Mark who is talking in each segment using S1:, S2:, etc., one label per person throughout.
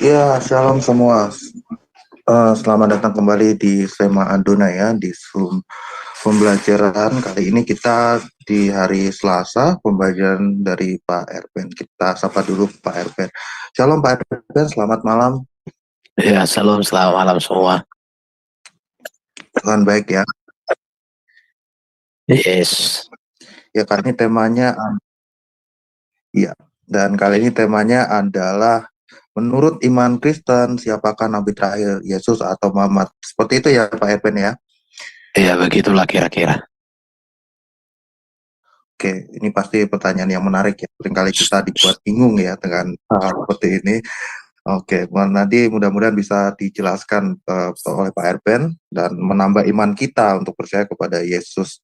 S1: Ya, shalom semua. Selamat datang kembali di Sema Aduna ya, di Zoom pembelajaran. Kali ini kita di hari Selasa, pembelajaran dari Pak Erben. Kita sapa dulu Pak Erben. Shalom Pak Erben, selamat malam.
S2: Ya, selamat malam semua.
S1: Tuhan baik ya.
S2: Yes.
S1: Ya, kali ini temanya, ya, dan kali ini temanya adalah menurut iman Kristen, siapakah Nabi terakhir, Yesus atau Muhammad? Seperti itu ya Pak Erben ya.
S2: Ya, begitulah kira-kira.
S1: Oke, ini pasti pertanyaan yang menarik ya. Seringkali kita dibuat bingung ya dengan hal seperti ini. Oke, nanti mudah-mudahan bisa dijelaskan oleh Pak Erben dan menambah iman kita untuk percaya kepada Yesus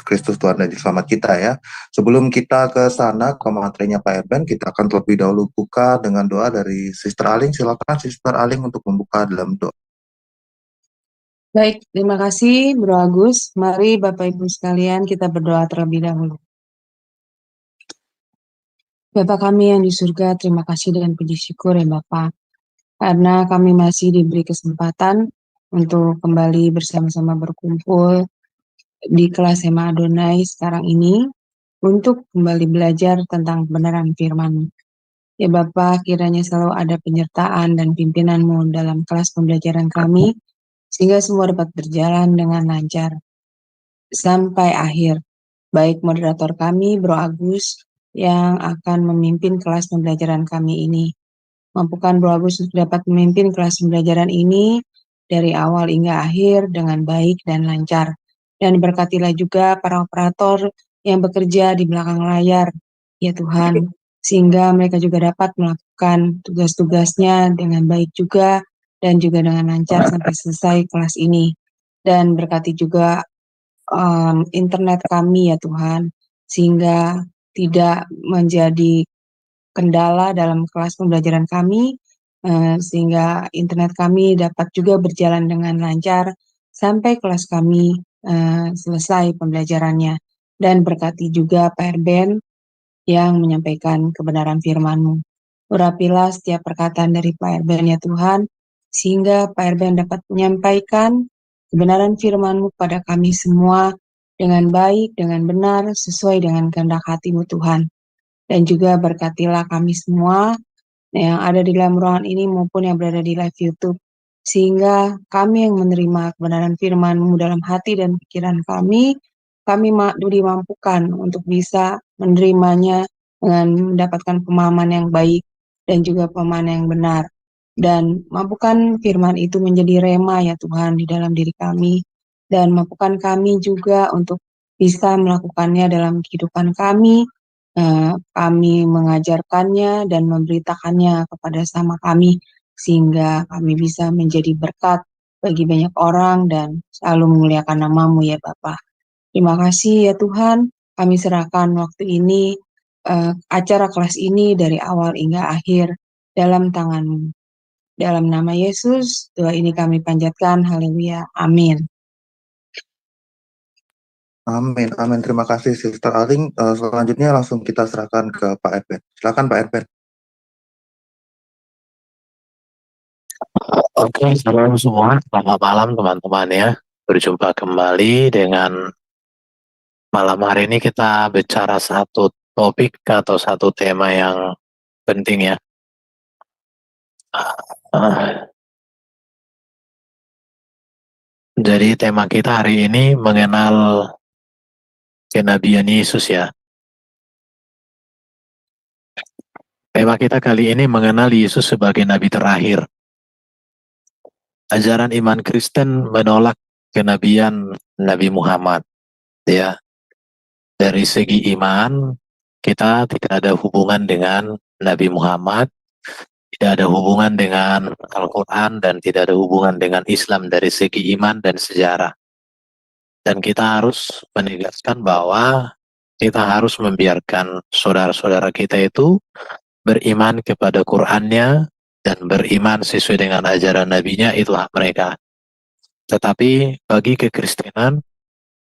S1: Kristus Tuhan dan Juru Selamat kita ya. Sebelum kita ke sana ke materinya Pak Erben, kita akan terlebih dahulu buka dengan doa dari Sister Aling. Silakan Sister Aling untuk membuka dalam doa.
S3: Baik, terima kasih Bro Agus. Mari Bapak Ibu sekalian kita berdoa terlebih dahulu. Bapa kami yang di surga, terima kasih dan puji syukur ya Bapak, karena kami masih diberi kesempatan untuk kembali bersama-sama berkumpul di kelas Sema Adonai sekarang ini untuk kembali belajar tentang kebenaran firman. Ya Bapak, kiranya selalu ada penyertaan dan pimpinan-Mu dalam kelas pembelajaran kami, sehingga semua dapat berjalan dengan lancar sampai akhir. Baik moderator kami, Bro Agus, yang akan memimpin kelas pembelajaran kami ini. Mampukan Bro Agus untuk dapat memimpin kelas pembelajaran ini dari awal hingga akhir dengan baik dan lancar. Dan berkatilah juga para operator yang bekerja di belakang layar, ya Tuhan, sehingga mereka juga dapat melakukan tugas-tugasnya dengan baik juga dan juga dengan lancar sampai selesai kelas ini. Dan berkati juga internet kami ya Tuhan, sehingga tidak menjadi kendala dalam kelas pembelajaran kami, sehingga internet kami dapat juga berjalan dengan lancar sampai kelas kami selesai pembelajarannya. Dan berkati juga Pak Erben yang menyampaikan kebenaran firman-Mu. Urapilah setiap perkataan dari Pak Erben ya Tuhan, sehingga Pak Erben dapat menyampaikan kebenaran firman-Mu kepada kami semua dengan baik, dengan benar, sesuai dengan kehendak hati-Mu Tuhan. Dan juga berkatilah kami semua yang ada di dalam ruangan ini maupun yang berada di live YouTube, sehingga kami yang menerima kebenaran firman-Mu dalam hati dan pikiran kami dimampukan untuk bisa menerimanya dengan mendapatkan pemahaman yang baik dan juga pemahaman yang benar. Dan mampukan firman itu menjadi rema ya Tuhan di dalam diri kami, dan mampukan kami juga untuk bisa melakukannya dalam kehidupan kami. Kami mengajarkannya dan memberitakannya kepada sama kami, sehingga kami bisa menjadi berkat bagi banyak orang dan selalu memuliakan nama-Mu ya Bapa. Terima kasih ya Tuhan, kami serahkan waktu ini, acara kelas ini dari awal hingga akhir dalam tangan-Mu. Dalam nama Yesus, doa ini kami panjatkan, haleluya, amin.
S1: Amin, amin. Terima kasih Sister Aling. Selanjutnya langsung kita serahkan ke Pak Erben. Silakan Pak Erben.
S2: Oke, shalom semua. Selamat malam teman-teman ya. Berjumpa kembali dengan malam hari ini kita bicara satu topik atau satu tema yang penting ya. Jadi tema kita hari ini mengenal kenabian Yesus ya. Tema kita kali ini mengenal Yesus sebagai nabi terakhir. Ajaran iman Kristen menolak kenabian Nabi Muhammad. Ya, dari segi iman kita tidak ada hubungan dengan Nabi Muhammad, tidak ada hubungan dengan Al-Quran, dan tidak ada hubungan dengan Islam dari segi iman dan sejarah. Dan kita harus menegaskan bahwa kita harus membiarkan saudara-saudara kita itu beriman kepada Qurannya dan beriman sesuai dengan ajaran nabinya, itu hak mereka. Tetapi bagi kekristenan,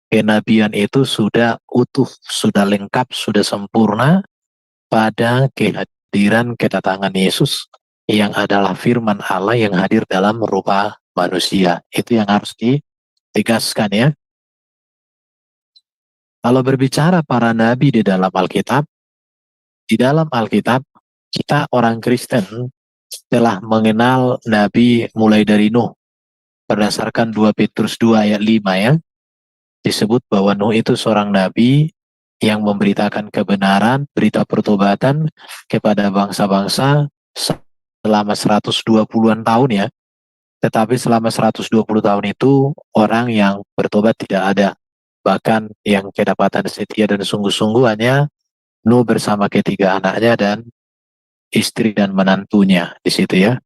S2: kenabian itu sudah utuh, sudah lengkap, sudah sempurna pada kehadiran kedatangan Yesus yang adalah firman Allah yang hadir dalam rupa manusia. Itu yang harus ditegaskan ya. Kalau berbicara para nabi di dalam Alkitab kita orang Kristen telah mengenal nabi mulai dari Nuh. Berdasarkan 2 Petrus 2 ayat 5 ya, disebut bahwa Nuh itu seorang nabi yang memberitakan kebenaran, berita pertobatan kepada bangsa-bangsa selama 120-an tahun ya. Tetapi selama 120 tahun itu orang yang bertobat tidak ada. Bahkan yang kedapatan setia dan sungguh-sungguh hanya Nuh bersama ketiga anaknya dan istri dan menantunya di situ ya.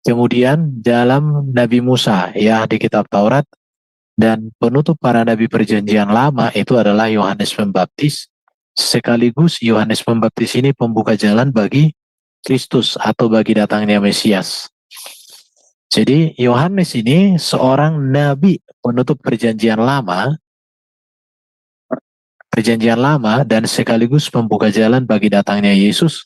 S2: Kemudian dalam Nabi Musa ya di kitab Taurat dan penutup para nabi perjanjian lama itu adalah Yohanes Pembaptis. Sekaligus Yohanes Pembaptis ini pembuka jalan bagi Kristus atau bagi datangnya Mesias. Jadi Yohanes ini seorang nabi penutup perjanjian lama dan sekaligus pembuka jalan bagi datangnya Yesus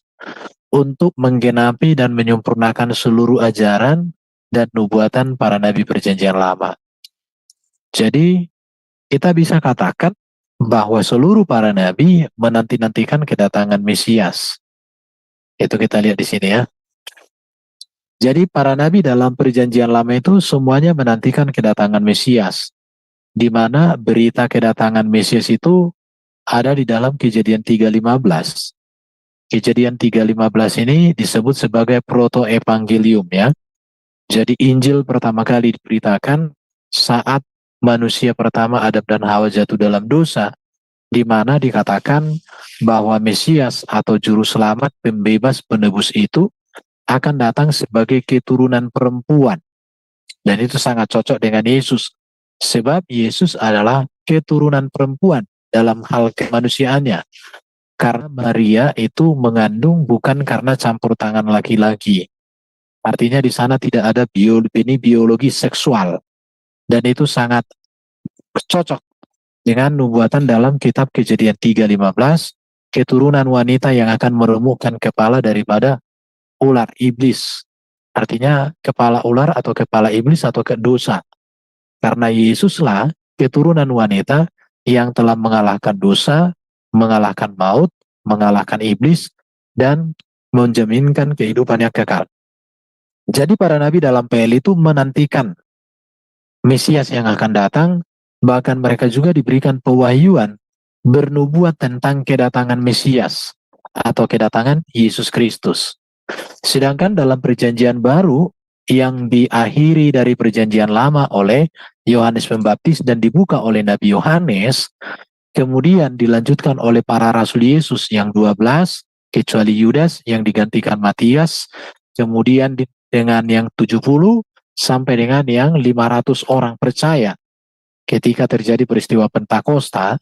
S2: untuk menggenapi dan menyempurnakan seluruh ajaran dan nubuatan para nabi perjanjian lama. Jadi kita bisa katakan bahwa seluruh para nabi menanti-nantikan kedatangan Mesias. Itu kita lihat di sini ya. Jadi para nabi dalam perjanjian lama itu semuanya menantikan kedatangan Mesias. Di mana berita kedatangan Mesias itu ada di dalam Kejadian 3:15. Kejadian 3:15 ini disebut sebagai proto-evangelium ya. Jadi Injil pertama kali diberitakan saat manusia pertama Adam dan Hawa jatuh dalam dosa, di mana dikatakan bahwa Mesias atau juru selamat, pembebas, penebus itu akan datang sebagai keturunan perempuan. Dan itu sangat cocok dengan Yesus. Sebab Yesus adalah keturunan perempuan dalam hal kemanusiaannya. Karena Maria itu mengandung bukan karena campur tangan laki-laki. Artinya di sana tidak ada biologi seksual. Dan itu sangat cocok dengan nubuatan dalam kitab Kejadian 3:15, keturunan wanita yang akan meremukkan kepala daripada ular iblis. Artinya kepala ular atau kepala iblis atau dosa. Karena Yesuslah keturunan wanita yang telah mengalahkan dosa, mengalahkan maut, mengalahkan iblis, dan menjaminkan kehidupan yang kekal. Jadi para nabi dalam PL itu menantikan Mesias yang akan datang, bahkan mereka juga diberikan pewahyuan bernubuat tentang kedatangan Mesias atau kedatangan Yesus Kristus. Sedangkan dalam perjanjian baru yang diakhiri dari perjanjian lama oleh Yohanes Pembaptis dan dibuka oleh Nabi Yohanes, kemudian dilanjutkan oleh para rasul Yesus yang 12, kecuali Yudas yang digantikan Matias, kemudian dengan yang 70 sampai dengan yang 500 orang percaya. Ketika terjadi peristiwa Pentakosta,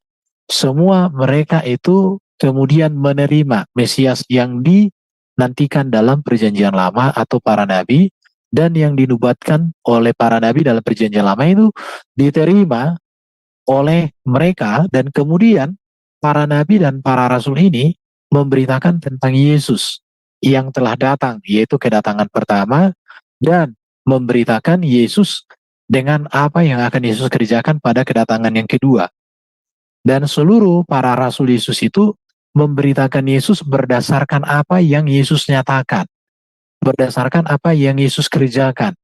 S2: semua mereka itu kemudian menerima Mesias yang dinantikan dalam perjanjian lama atau para nabi, dan yang dinubuatkan oleh para nabi dalam perjanjian lama itu diterima oleh mereka, dan kemudian para nabi dan para rasul ini memberitakan tentang Yesus yang telah datang, yaitu kedatangan pertama, dan memberitakan Yesus dengan apa yang akan Yesus kerjakan pada kedatangan yang kedua. Dan seluruh para rasul Yesus itu memberitakan Yesus berdasarkan apa yang Yesus nyatakan, berdasarkan apa yang Yesus kerjakan.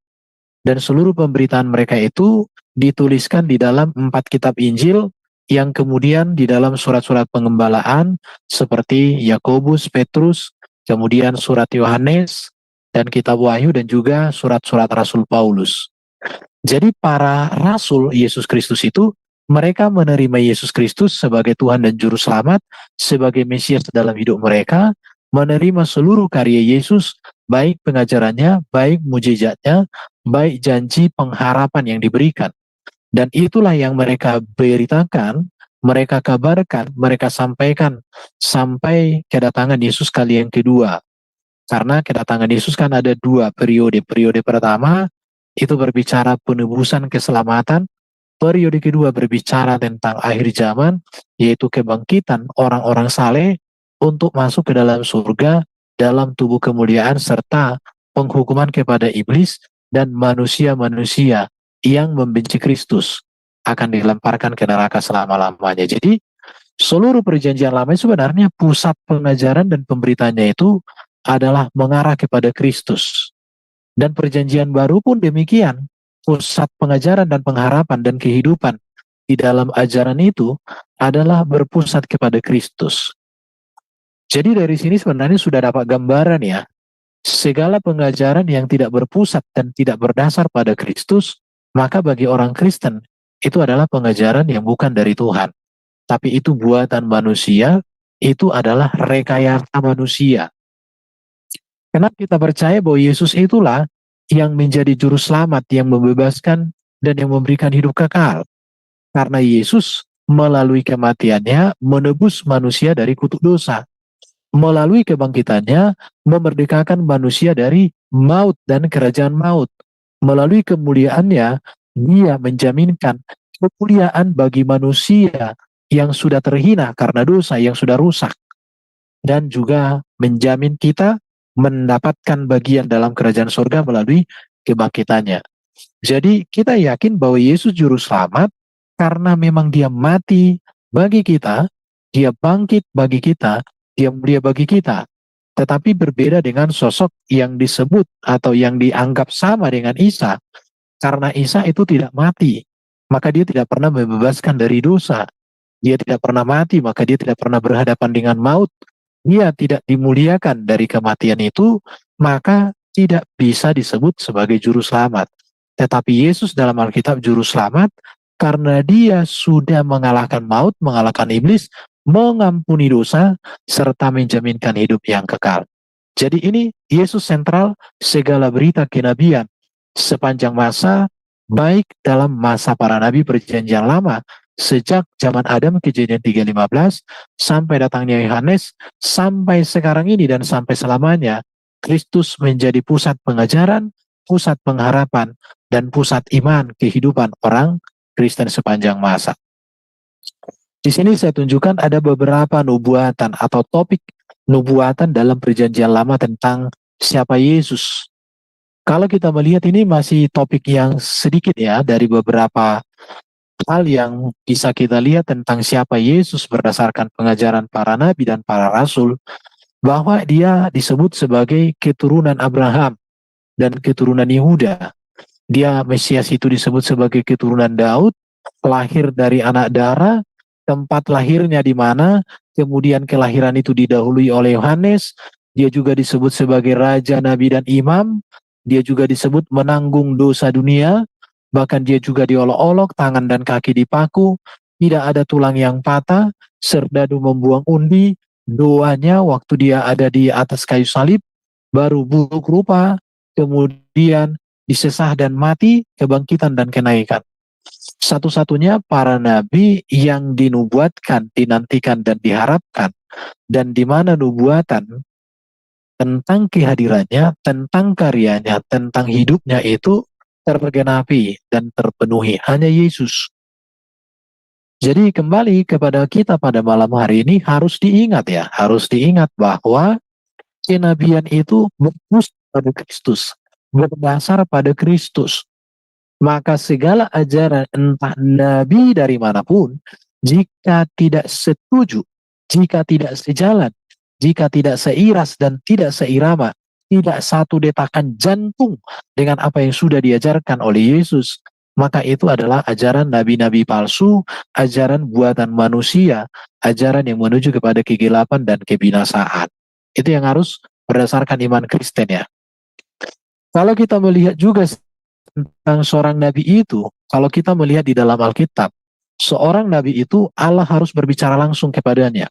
S2: Dan seluruh pemberitaan mereka itu dituliskan di dalam 4 kitab Injil yang kemudian di dalam surat-surat pengembalaan seperti Yakobus, Petrus, kemudian surat Yohanes, dan kitab Wahyu, dan juga surat-surat Rasul Paulus. Jadi para rasul Yesus Kristus itu mereka menerima Yesus Kristus sebagai Tuhan dan Juru Selamat, sebagai Mesias dalam hidup mereka, menerima seluruh karya Yesus, baik pengajarannya, baik mujizatnya, baik janji pengharapan yang diberikan. Dan itulah yang mereka beritakan, mereka kabarkan, mereka sampaikan sampai kedatangan Yesus kali yang kedua. Karena kedatangan Yesus kan ada 2 periode. Periode pertama itu berbicara penebusan keselamatan. Periode kedua berbicara tentang akhir zaman, yaitu kebangkitan orang-orang saleh untuk masuk ke dalam surga dalam tubuh kemuliaan serta penghukuman kepada iblis dan manusia-manusia yang membenci Kristus akan dilemparkan ke neraka selama-lamanya. Jadi seluruh perjanjian lama sebenarnya pusat pengajaran dan pemberitaannya itu adalah mengarah kepada Kristus. Dan perjanjian baru pun demikian. Pusat pengajaran dan pengharapan dan kehidupan di dalam ajaran itu adalah berpusat kepada Kristus. Jadi dari sini sebenarnya sudah dapat gambaran ya, segala pengajaran yang tidak berpusat dan tidak berdasar pada Kristus, maka bagi orang Kristen itu adalah pengajaran yang bukan dari Tuhan. Tapi itu buatan manusia, itu adalah rekayasa manusia. Karena kita percaya bahwa Yesus itulah yang menjadi juru selamat, yang membebaskan dan yang memberikan hidup kekal. Karena Yesus melalui kematiannya menebus manusia dari kutuk dosa. Melalui kebangkitannya memerdekakan manusia dari maut dan kerajaan maut. Melalui kemuliaannya, dia menjaminkan kemuliaan bagi manusia yang sudah terhina karena dosa, yang sudah rusak. Dan juga menjamin kita mendapatkan bagian dalam kerajaan surga melalui kebangkitannya. Jadi kita yakin bahwa Yesus juru selamat karena memang dia mati bagi kita, dia bangkit bagi kita, dia mulia bagi kita. Tetapi berbeda dengan sosok yang disebut atau yang dianggap sama dengan Isa. Karena Isa itu tidak mati, maka dia tidak pernah membebaskan dari dosa. Dia tidak pernah mati, maka dia tidak pernah berhadapan dengan maut. Dia tidak dimuliakan dari kematian itu, maka tidak bisa disebut sebagai juru selamat. Tetapi Yesus dalam Alkitab juru selamat karena dia sudah mengalahkan maut, mengalahkan iblis, mengampuni dosa, serta menjaminkan hidup yang kekal. Jadi ini Yesus sentral segala berita kenabian sepanjang masa, baik dalam masa para nabi perjanjian lama, sejak zaman Adam kejadian 3:15 sampai datangnya Yohanes sampai sekarang ini dan sampai selamanya, Kristus menjadi pusat pengajaran, pusat pengharapan, dan pusat iman kehidupan orang Kristen sepanjang masa. Di sini saya tunjukkan ada beberapa nubuatan atau topik nubuatan dalam perjanjian lama tentang siapa Yesus. Kalau kita melihat ini masih topik yang sedikit ya dari beberapa hal yang bisa kita lihat tentang siapa Yesus berdasarkan pengajaran para nabi dan para rasul, bahwa dia disebut sebagai keturunan Abraham dan keturunan Yehuda. Dia Mesias itu disebut sebagai keturunan Daud, lahir dari anak darah, tempat lahirnya di mana, kemudian kelahiran itu didahului oleh Yohanes. Dia juga disebut sebagai raja, nabi, dan imam. Dia juga disebut menanggung dosa dunia. Bahkan dia juga diolok-olok, tangan dan kaki dipaku, tidak ada tulang yang patah, serdadu membuang undi, doanya waktu dia ada di atas kayu salib, baru buruk rupa, kemudian disesah dan mati, kebangkitan dan kenaikan. Satu-satunya para nabi yang dinubuatkan, dinantikan dan diharapkan, dan di mana nubuatan tentang kehadirannya, tentang karyanya, tentang hidupnya itu tergenapi dan terpenuhi hanya Yesus. Jadi kembali kepada kita pada malam hari ini harus diingat ya, harus diingat bahwa kenabian itu berpusat pada Kristus, berdasar pada Kristus. Maka segala ajaran entah nabi dari manapun, jika tidak setuju, jika tidak sejalan, jika tidak seiras dan tidak seirama, tidak satu detakan jantung dengan apa yang sudah diajarkan oleh Yesus, maka itu adalah ajaran nabi-nabi palsu, ajaran buatan manusia, ajaran yang menuju kepada kegelapan dan kebinasaan. Itu yang harus berdasarkan iman Kristen ya. Kalau kita melihat juga tentang seorang nabi itu, kalau kita melihat di dalam Alkitab, seorang nabi itu Allah harus berbicara langsung kepadanya.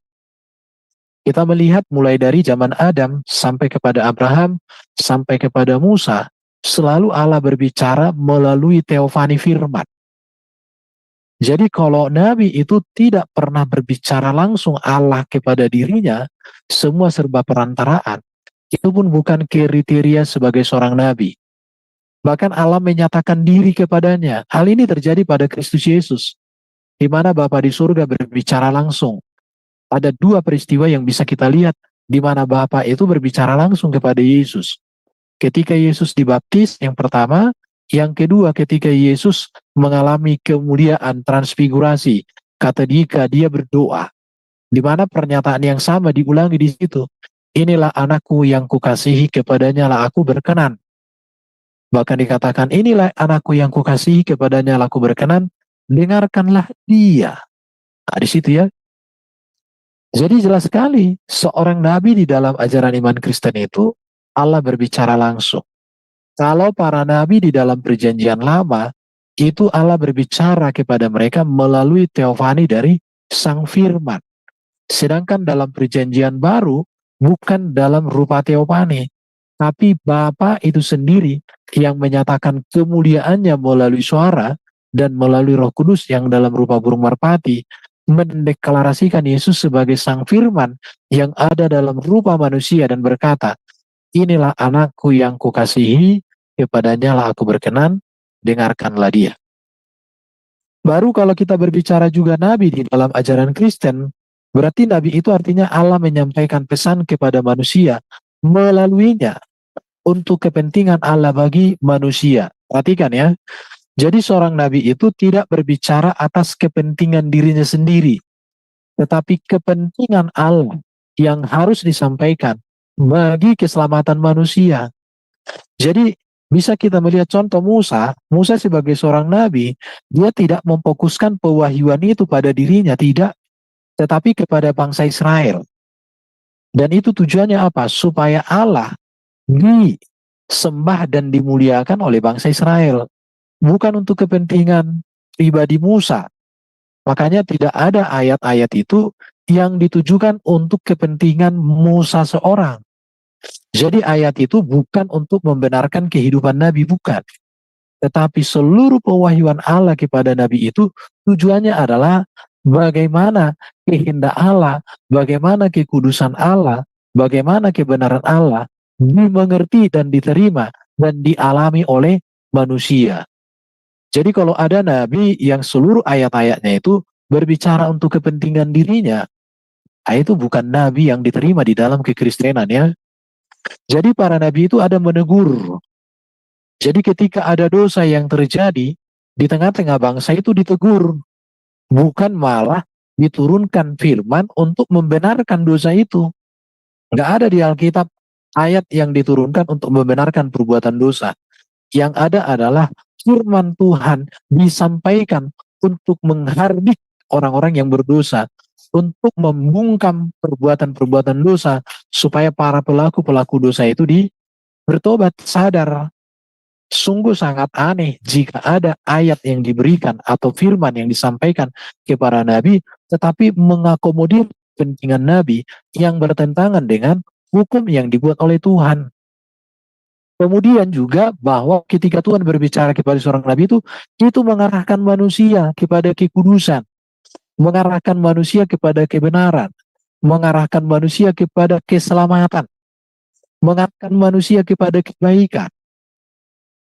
S2: Kita melihat mulai dari zaman Adam sampai kepada Abraham, sampai kepada Musa, selalu Allah berbicara melalui teofani firman. Jadi kalau nabi itu tidak pernah berbicara langsung Allah kepada dirinya, semua serba perantaraan. Itu pun bukan kriteria sebagai seorang nabi. Bahkan Allah menyatakan diri kepadanya. Hal ini terjadi pada Kristus Yesus, di mana Bapa di surga berbicara langsung. Ada dua peristiwa yang bisa kita lihat, di mana Bapa itu berbicara langsung kepada Yesus. ketika Yesus dibaptis yang pertama, yang kedua ketika Yesus mengalami kemuliaan transfigurasi, ketika dia berdoa, di mana pernyataan yang sama diulangi di situ. Inilah anakku yang kukasihi, kepadanya lah aku berkenan. Bahkan dikatakan, inilah anakku yang kukasihi, kepadanya lah aku berkenan, dengarkanlah dia. Nah, di situ ya. Jadi jelas sekali, seorang nabi di dalam ajaran iman Kristen itu, Allah berbicara langsung. Kalau para nabi di dalam perjanjian lama, itu Allah berbicara kepada mereka melalui teofani dari Sang Firman. Sedangkan dalam perjanjian baru, bukan dalam rupa teofani, tapi Bapa itu sendiri yang menyatakan kemuliaannya melalui suara dan melalui Roh Kudus yang dalam rupa burung merpati, mendeklarasikan Yesus sebagai Sang Firman yang ada dalam rupa manusia dan berkata, inilah anakku yang kukasihi, kepadanya lah aku berkenan, dengarkanlah dia. Baru kalau kita berbicara juga nabi di dalam ajaran Kristen, berarti nabi itu artinya Allah menyampaikan pesan kepada manusia melaluinya untuk kepentingan Allah bagi manusia. Perhatikan ya. Jadi seorang nabi itu tidak berbicara atas kepentingan dirinya sendiri, tetapi kepentingan Allah yang harus disampaikan bagi keselamatan manusia. Jadi bisa kita melihat contoh Musa sebagai seorang nabi, dia tidak memfokuskan pewahyuan itu pada dirinya, tidak, tetapi kepada bangsa Israel. Dan itu tujuannya apa? Supaya Allah disembah dan dimuliakan oleh bangsa Israel, bukan untuk kepentingan pribadi Musa. Makanya tidak ada ayat-ayat itu yang ditujukan untuk kepentingan Musa seorang. Jadi ayat itu bukan untuk membenarkan kehidupan Nabi, bukan. Tetapi seluruh pewahyuan Allah kepada Nabi itu tujuannya adalah bagaimana kehendak Allah, bagaimana kekudusan Allah, bagaimana kebenaran Allah dimengerti dan diterima dan dialami oleh manusia. Jadi kalau ada Nabi yang seluruh ayat-ayatnya itu berbicara untuk kepentingan dirinya, itu bukan Nabi yang diterima di dalam kekristenan ya. Jadi para nabi itu ada menegur. Jadi ketika ada dosa yang terjadi di tengah-tengah bangsa itu ditegur, bukan malah diturunkan firman untuk membenarkan dosa itu. Nggak ada di Alkitab ayat yang diturunkan untuk membenarkan perbuatan dosa. Yang ada adalah firman Tuhan disampaikan untuk menghardik orang-orang yang berdosa, untuk membungkam perbuatan-perbuatan dosa, supaya para pelaku-pelaku dosa itu bertobat, sadar. Sungguh sangat aneh jika ada ayat yang diberikan atau firman yang disampaikan kepada Nabi, tetapi mengakomodir kepentingan Nabi yang bertentangan dengan hukum yang dibuat oleh Tuhan. Kemudian juga bahwa ketika Tuhan berbicara kepada seorang Nabi itu mengarahkan manusia kepada kekudusan, mengarahkan manusia kepada kebenaran, mengarahkan manusia kepada keselamatan, mengarahkan manusia kepada kebaikan.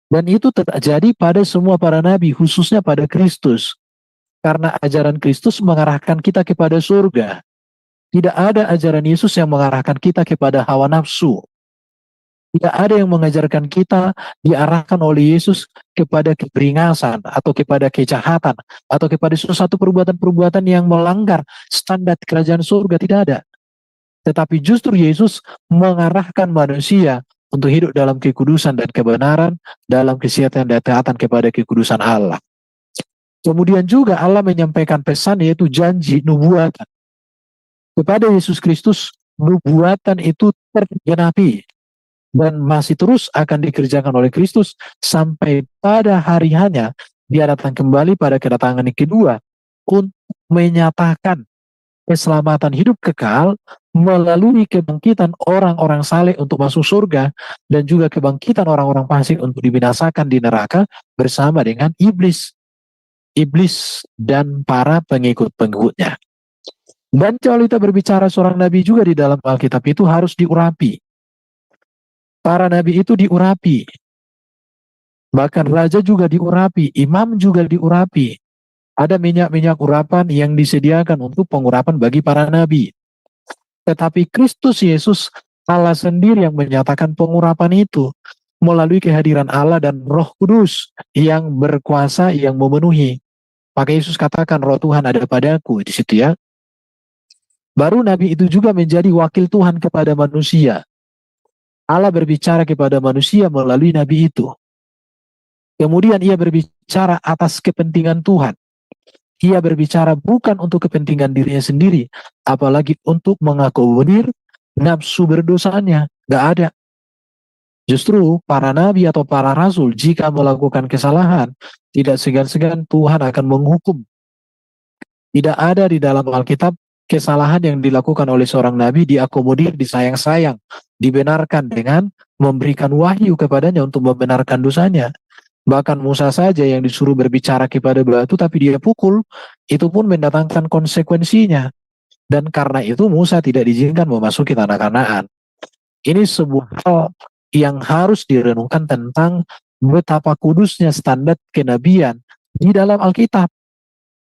S2: Dan itu terjadi pada semua para nabi, khususnya pada Kristus. Karena ajaran Kristus mengarahkan kita kepada surga. Tidak ada ajaran Yesus yang mengarahkan kita kepada hawa nafsu. Tidak ada yang mengajarkan kita diarahkan oleh Yesus kepada keberingasan atau kepada kejahatan atau kepada sesuatu perbuatan-perbuatan yang melanggar standar kerajaan surga, tidak ada. Tetapi justru Yesus mengarahkan manusia untuk hidup dalam kekudusan dan kebenaran, dalam kesetiaan dan taatan kepada kekudusan Allah. Kemudian juga Allah menyampaikan pesan, yaitu janji nubuatan. Kepada Yesus Kristus, nubuatan itu tergenapi dan masih terus akan dikerjakan oleh Kristus sampai pada hari hanya dia datang kembali pada kedatangan yang kedua untuk menyatakan keselamatan hidup kekal melalui kebangkitan orang-orang saleh untuk masuk surga dan juga kebangkitan orang-orang fasik untuk dibinasakan di neraka bersama dengan iblis dan para pengikut-pengikutnya. Dan kalau kita berbicara seorang nabi juga di dalam Alkitab itu harus diurapi. Para nabi itu diurapi. Bahkan raja juga diurapi, imam juga diurapi. Ada minyak-minyak urapan yang disediakan untuk pengurapan bagi para nabi. Tetapi Kristus Yesus Allah sendiri yang menyatakan pengurapan itu melalui kehadiran Allah dan Roh Kudus yang berkuasa, yang memenuhi. Maka Yesus katakan, Roh Tuhan ada padaku di situ ya. Baru Nabi itu juga menjadi wakil Tuhan kepada manusia. Allah berbicara kepada manusia melalui Nabi itu. Kemudian ia berbicara atas kepentingan Tuhan. Ia berbicara bukan untuk kepentingan dirinya sendiri, apalagi untuk mengakomodir nafsu berdosanya. Gak ada. Justru para nabi atau para rasul jika melakukan kesalahan, tidak segan-segan Tuhan akan menghukum. Tidak ada di dalam Alkitab kesalahan yang dilakukan oleh seorang nabi diakomodir, disayang-sayang, dibenarkan dengan memberikan wahyu kepadanya untuk membenarkan dosanya. Bahkan Musa saja yang disuruh berbicara kepada batu tapi dia pukul, itu pun mendatangkan konsekuensinya. Dan karena itu Musa tidak diizinkan memasuki tanah Kanaan. Ini sebuah hal yang harus direnungkan tentang betapa kudusnya standar kenabian di dalam Alkitab.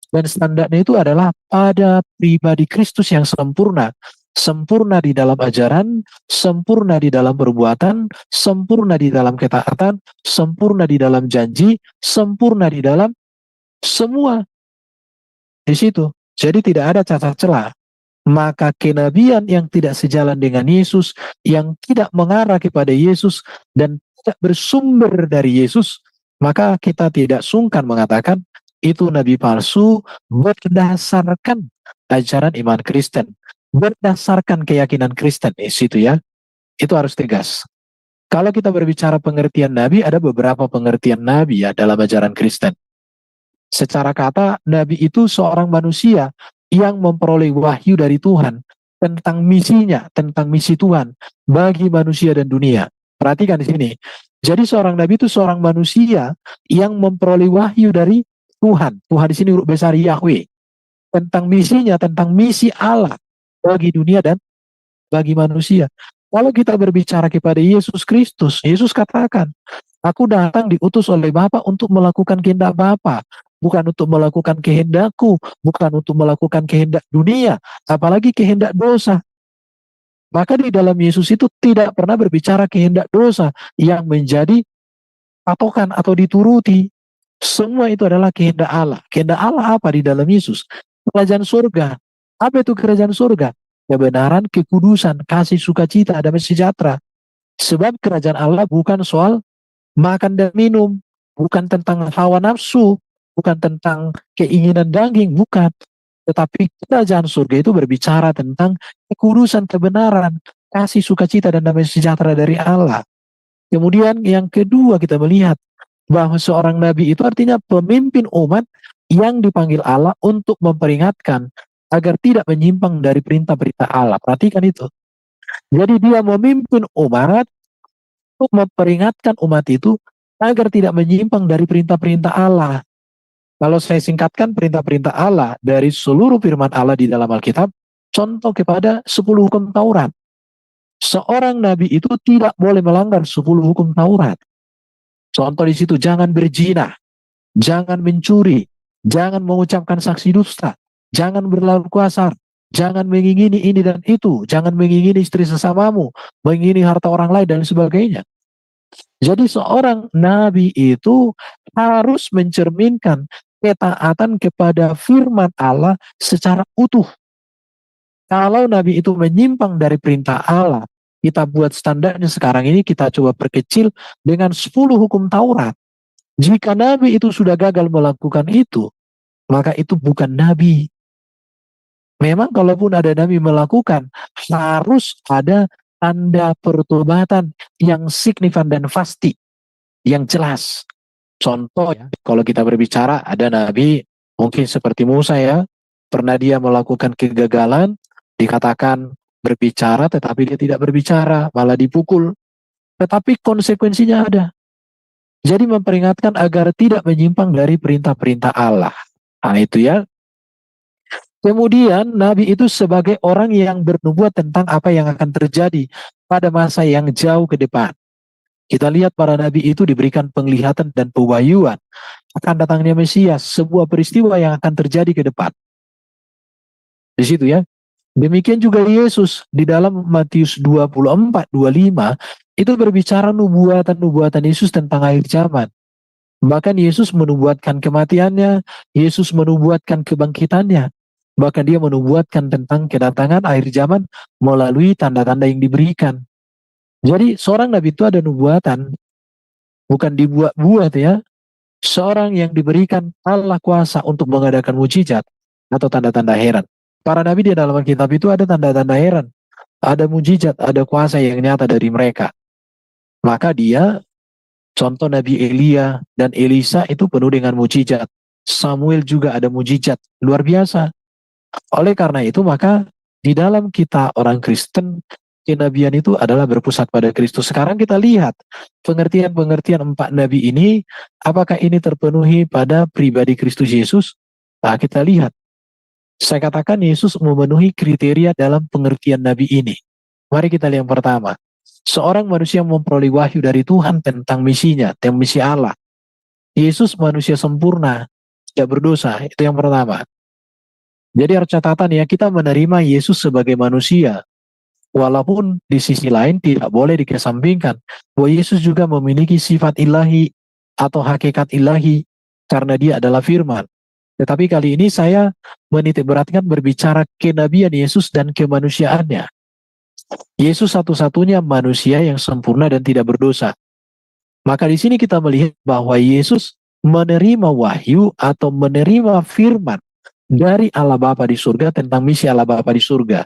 S2: Dan standarnya itu adalah pada pribadi Kristus yang sempurna. Sempurna di dalam ajaran, sempurna di dalam perbuatan, sempurna di dalam ketaatan, sempurna di dalam janji, sempurna di dalam semua. Di situ. Jadi tidak ada cacat celah. Maka kenabian yang tidak sejalan dengan Yesus, yang tidak mengarah kepada Yesus, dan tidak bersumber dari Yesus, maka kita tidak sungkan mengatakan itu nabi palsu berdasarkan ajaran iman Kristen, berdasarkan keyakinan Kristen. Situ ya, itu harus tegas. Kalau kita berbicara pengertian nabi, ada beberapa pengertian nabi ya dalam ajaran Kristen. Secara kata, nabi itu seorang manusia yang memperoleh wahyu dari Tuhan tentang misinya, tentang misi Tuhan bagi manusia dan dunia. Perhatikan di sini. Jadi seorang nabi itu seorang manusia yang memperoleh wahyu dari Tuhan. Tuhan di sini huruf besar Yahweh. Tentang misinya, tentang misi Allah bagi dunia dan bagi manusia. Kalau kita berbicara kepada Yesus Kristus, Yesus katakan, aku datang diutus oleh Bapa untuk melakukan kehendak Bapa, bukan untuk melakukan kehendakku, bukan untuk melakukan kehendak dunia, apalagi kehendak dosa. Maka di dalam Yesus itu tidak pernah berbicara kehendak dosa yang menjadi patokan atau dituruti. Semua itu adalah kehendak Allah. Kehendak Allah apa di dalam Yesus? Kerajaan surga. Apa itu kerajaan surga? Kebenaran, kekudusan, kasih, sukacita, damai sejahtera. Sebab kerajaan Allah bukan soal makan dan minum, bukan tentang hawa nafsu, bukan tentang keinginan daging, bukan. Tetapi kerajaan surga itu berbicara tentang kekudusan, kebenaran, kasih, sukacita, dan damai sejahtera dari Allah. Kemudian yang kedua kita melihat bahwa seorang nabi itu artinya pemimpin umat yang dipanggil Allah untuk memperingatkan agar tidak menyimpang dari perintah-perintah Allah. Perhatikan itu. Jadi dia memimpin umat untuk memperingatkan umat itu agar tidak menyimpang dari perintah-perintah Allah. Kalau saya singkatkan perintah-perintah Allah dari seluruh firman Allah di dalam Alkitab, contoh kepada 10 hukum Taurat. Seorang nabi itu tidak boleh melanggar 10 hukum Taurat. Contoh di situ, jangan berzina, jangan mencuri, jangan mengucapkan saksi dusta, jangan berlalu kasar, jangan mengingini ini dan itu, jangan mengingini istri sesamamu, mengingini harta orang lain dan sebagainya. Jadi seorang nabi itu harus mencerminkan ketaatan kepada firman Allah secara utuh. Kalau nabi itu menyimpang dari perintah Allah, kita buat standarnya sekarang ini, kita coba perkecil dengan 10 hukum Taurat. Jika nabi itu sudah gagal melakukan itu, maka itu bukan nabi. Memang kalaupun ada nabi melakukan, harus ada tanda pertobatan yang signifan dan pasti, yang jelas. Contoh ya, kalau kita berbicara ada nabi mungkin seperti Musa ya, pernah dia melakukan kegagalan, dikatakan berbicara tetapi dia tidak berbicara, malah dipukul. Tetapi konsekuensinya ada. Jadi memperingatkan agar tidak menyimpang dari perintah-perintah Allah. Nah itu ya. Kemudian Nabi itu sebagai orang yang bernubuat tentang apa yang akan terjadi pada masa yang jauh ke depan. Kita lihat para nabi itu diberikan penglihatan dan pewahyuan akan datangnya Mesias, sebuah peristiwa yang akan terjadi ke depan. Di situ ya. Demikian juga Yesus di dalam Matius 24:25 itu berbicara nubuatan-nubuatan Yesus tentang akhir zaman. Bahkan Yesus menubuatkan kematiannya, Yesus menubuatkan kebangkitannya. Bahkan dia menubuatkan tentang kedatangan akhir zaman melalui tanda-tanda yang diberikan. Jadi seorang nabi itu ada nubuatan, bukan dibuat-buat ya. Seorang yang diberikan Allah kuasa untuk mengadakan mujizat atau tanda-tanda heran. Para nabi di dalam kitab itu ada tanda-tanda heran, ada mujizat, ada kuasa yang nyata dari mereka. Maka dia, contoh Nabi Elia dan Elisa itu penuh dengan mujizat. Samuel juga ada mujizat luar biasa. Oleh karena itu maka di dalam kita orang Kristen, kenabian itu adalah berpusat pada Kristus. Sekarang kita lihat pengertian-pengertian 4 nabi ini, apakah ini terpenuhi pada pribadi Kristus Yesus? Nah, kita lihat. Saya katakan Yesus memenuhi kriteria dalam pengertian nabi ini. Mari kita lihat yang pertama. Seorang manusia memperoleh wahyu dari Tuhan tentang misinya, tentang misi Allah. Yesus manusia sempurna, tidak berdosa. Itu yang pertama. Jadi harus catatan ya, kita menerima Yesus sebagai manusia. Walaupun di sisi lain tidak boleh dikesampingkan bahwa Yesus juga memiliki sifat ilahi atau hakikat ilahi karena dia adalah firman. Tetapi kali ini saya menitikberatkan berbicara kenabian Yesus dan kemanusiaannya. Yesus satu-satunya manusia yang sempurna dan tidak berdosa. Maka di sini kita melihat bahwa Yesus menerima wahyu atau menerima firman dari Allah Bapa di surga tentang misi Allah Bapa di surga.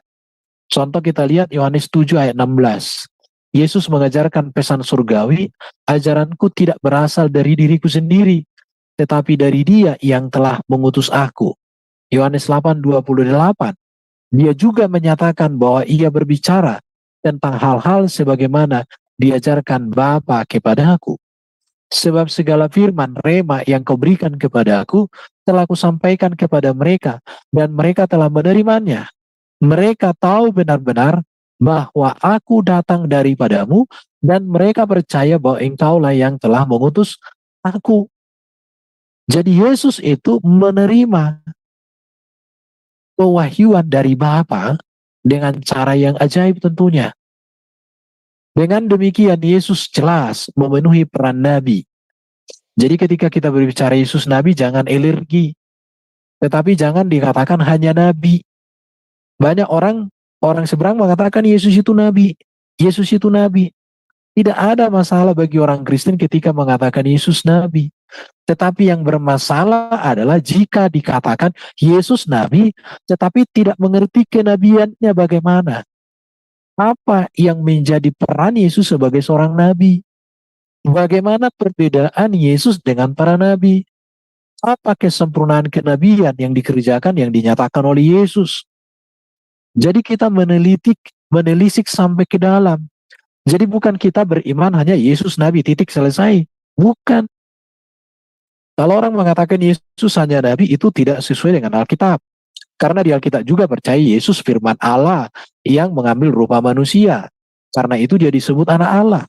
S2: Contoh kita lihat Yohanes 7 ayat 16. Yesus mengajarkan pesan surgawi, ajaranku tidak berasal dari diriku sendiri, tetapi dari Dia yang telah mengutus aku. Yohanes 8:28. Dia juga menyatakan bahwa ia berbicara tentang hal-hal sebagaimana diajarkan Bapa kepada aku. Sebab segala firman rema yang kau berikan kepada aku telah kusampaikan kepada mereka, dan mereka telah menerimanya. Mereka tahu benar-benar bahwa aku datang daripadamu, dan mereka percaya bahwa engkaulah yang telah mengutus aku. Jadi Yesus itu menerima pewahyuan dari Bapa dengan cara yang ajaib tentunya. Dengan demikian Yesus jelas memenuhi peran nabi. Jadi ketika kita berbicara Yesus nabi jangan alergi, tetapi jangan dikatakan hanya nabi. Banyak orang seberang mengatakan Yesus itu nabi. Yesus itu nabi. Tidak ada masalah bagi orang Kristen ketika mengatakan Yesus nabi. Tetapi yang bermasalah adalah jika dikatakan Yesus nabi, tetapi tidak mengerti kenabiannya bagaimana. Apa yang menjadi peran Yesus sebagai seorang nabi? Bagaimana perbedaan Yesus dengan para nabi? Apa kesempurnaan kenabian yang dikerjakan, yang dinyatakan oleh Yesus? Jadi kita menelisik sampai ke dalam. Jadi bukan kita beriman hanya Yesus nabi, titik selesai. Bukan. Kalau orang mengatakan Yesus hanya nabi, itu tidak sesuai dengan Alkitab. Karena di Alkitab juga percaya Yesus firman Allah yang mengambil rupa manusia. Karena itu dia disebut anak Allah.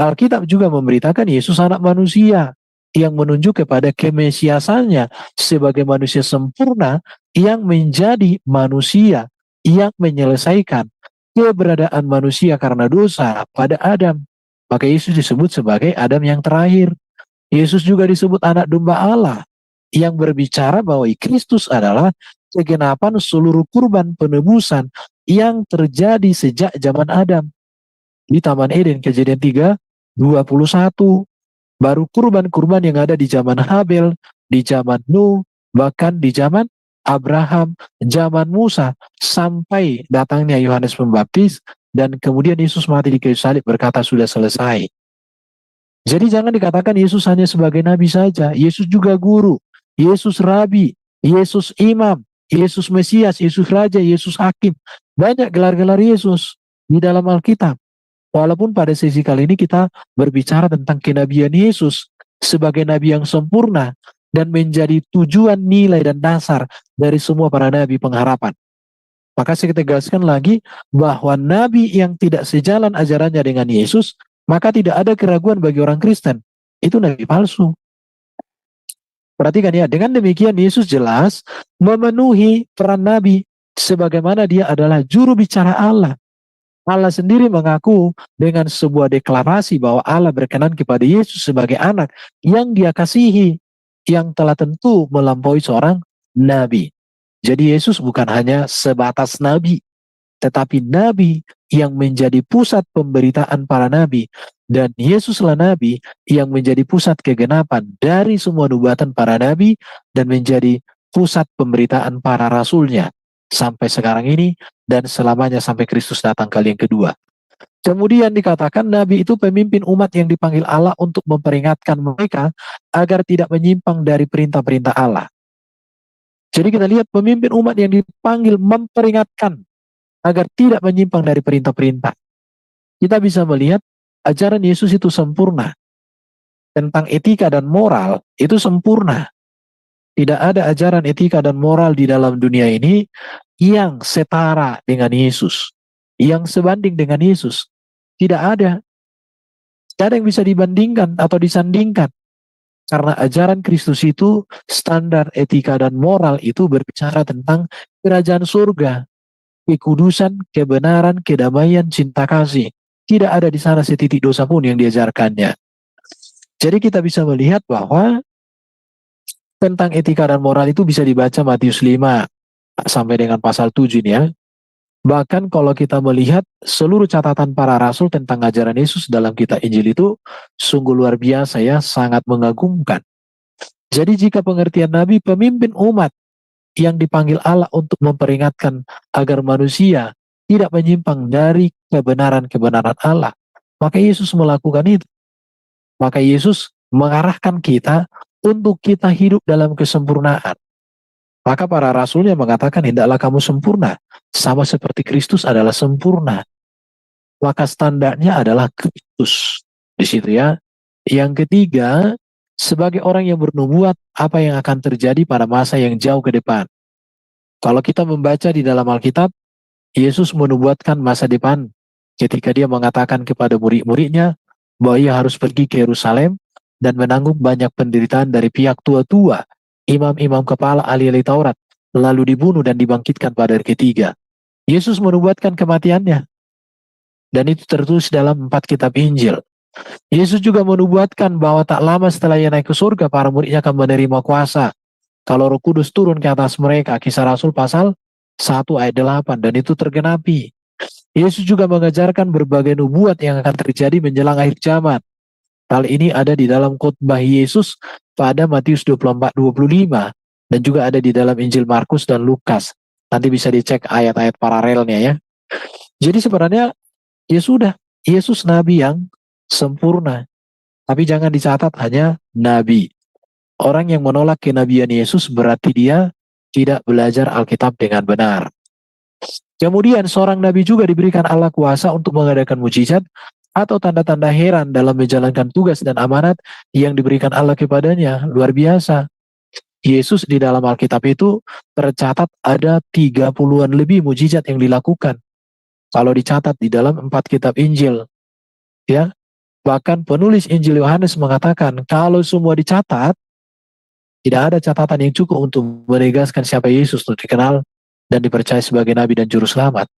S2: Alkitab juga memberitakan Yesus anak manusia yang menunjuk kepada kemesiasannya sebagai manusia sempurna yang menjadi manusia yang menyelesaikan keberadaan manusia karena dosa pada Adam. Maka Yesus disebut sebagai Adam yang terakhir. Yesus juga disebut anak domba Allah yang berbicara bahwa Kristus adalah kegenapan seluruh kurban penebusan yang terjadi sejak zaman Adam. Di Taman Eden, Kejadian 3:21. Baru kurban-kurban yang ada di zaman Habel, di zaman Nuh, bahkan di zaman Abraham, zaman Musa, sampai datangnya Yohanes Pembaptis, dan kemudian Yesus mati di kayu salib berkata sudah selesai. Jadi jangan dikatakan Yesus hanya sebagai nabi saja. Yesus juga guru, Yesus rabi, Yesus imam, Yesus Mesias, Yesus Raja, Yesus Hakim. Banyak gelar-gelar Yesus di dalam Alkitab. Walaupun pada sesi kali ini kita berbicara tentang kenabian Yesus sebagai nabi yang sempurna dan menjadi tujuan, nilai, dan dasar dari semua para nabi pengharapan. Maka saya tegaskan lagi bahwa nabi yang tidak sejalan ajarannya dengan Yesus, maka tidak ada keraguan bagi orang Kristen. Itu nabi palsu. Perhatikan ya, dengan demikian Yesus jelas memenuhi peran nabi sebagaimana dia adalah juru bicara Allah. Allah sendiri mengaku dengan sebuah deklarasi bahwa Allah berkenan kepada Yesus sebagai anak yang dia kasihi, yang telah tentu melampaui seorang nabi. Jadi Yesus bukan hanya sebatas nabi, tetapi nabi yang menjadi pusat pemberitaan para nabi. Dan Yesuslah nabi yang menjadi pusat kegenapan dari semua nubuatan para nabi dan menjadi pusat pemberitaan para rasulnya sampai sekarang ini dan selamanya sampai Kristus datang kali yang kedua. Kemudian dikatakan nabi itu pemimpin umat yang dipanggil Allah untuk memperingatkan mereka agar tidak menyimpang dari perintah-perintah Allah. Jadi kita lihat pemimpin umat yang dipanggil memperingatkan agar tidak menyimpang dari perintah-perintah. Kita bisa melihat ajaran Yesus itu sempurna. Tentang etika dan moral itu sempurna. Tidak ada ajaran etika dan moral di dalam dunia ini yang setara dengan Yesus, yang sebanding dengan Yesus. Tidak ada. Tidak ada yang bisa dibandingkan atau disandingkan. Karena ajaran Kristus itu, standar etika dan moral itu berbicara tentang kerajaan surga, kekudusan, kebenaran, kedamaian, cinta kasih. Tidak ada di sana setitik dosa pun yang diajarkannya. Jadi kita bisa melihat bahwa tentang etika dan moral itu bisa dibaca Matius 5 sampai dengan pasal 7 ini ya. Bahkan kalau kita melihat seluruh catatan para rasul tentang ajaran Yesus dalam kitab Injil itu sungguh luar biasa ya, sangat mengagumkan. Jadi jika pengertian Nabi pemimpin umat yang dipanggil Allah untuk memperingatkan agar manusia tidak menyimpang dari kebenaran-kebenaran Allah, maka Yesus melakukan itu. Maka Yesus mengarahkan kita untuk kita hidup dalam kesempurnaan. Maka para rasulnya mengatakan, hendaklah kamu sempurna, sama seperti Kristus adalah sempurna. Maka standarnya adalah Kristus. Di situ ya. Yang ketiga, sebagai orang yang bernubuat, apa yang akan terjadi pada masa yang jauh ke depan. Kalau kita membaca di dalam Alkitab, Yesus menubuatkan masa depan ketika dia mengatakan kepada murid-muridnya bahwa ia harus pergi ke Yerusalem dan menanggung banyak penderitaan dari pihak tua-tua, imam-imam kepala ahli-ahli Taurat, lalu dibunuh dan dibangkitkan pada hari ketiga. Yesus menubuatkan kematiannya. Dan itu tertulis dalam 4 kitab Injil. Yesus juga menubuatkan bahwa tak lama setelah ia naik ke surga, para muridnya akan menerima kuasa. Kalau Roh Kudus turun ke atas mereka, Kisah Rasul pasal 1 ayat 8, dan itu tergenapi. Yesus juga mengajarkan berbagai nubuat yang akan terjadi menjelang akhir zaman. Hal ini ada di dalam khotbah Yesus pada Matius 24-25 dan juga ada di dalam Injil Markus dan Lukas. Nanti bisa dicek ayat-ayat paralelnya ya. Jadi sebenarnya ya sudah, Yesus nabi yang sempurna. Tapi jangan dicatat hanya nabi. Orang yang menolak kenabian Yesus berarti dia tidak belajar Alkitab dengan benar. Kemudian seorang nabi juga diberikan Allah kuasa untuk mengadakan mujizat atau tanda-tanda heran dalam menjalankan tugas dan amanat yang diberikan Allah kepadanya. Luar biasa. Yesus di dalam Alkitab itu tercatat ada 30-an lebih mujizat yang dilakukan. Kalau dicatat di dalam 4 kitab Injil. Ya. Bahkan penulis Injil Yohanes mengatakan kalau semua dicatat, tidak ada catatan yang cukup untuk menegaskan siapa Yesus untuk dikenal dan dipercaya sebagai nabi dan juru selamat.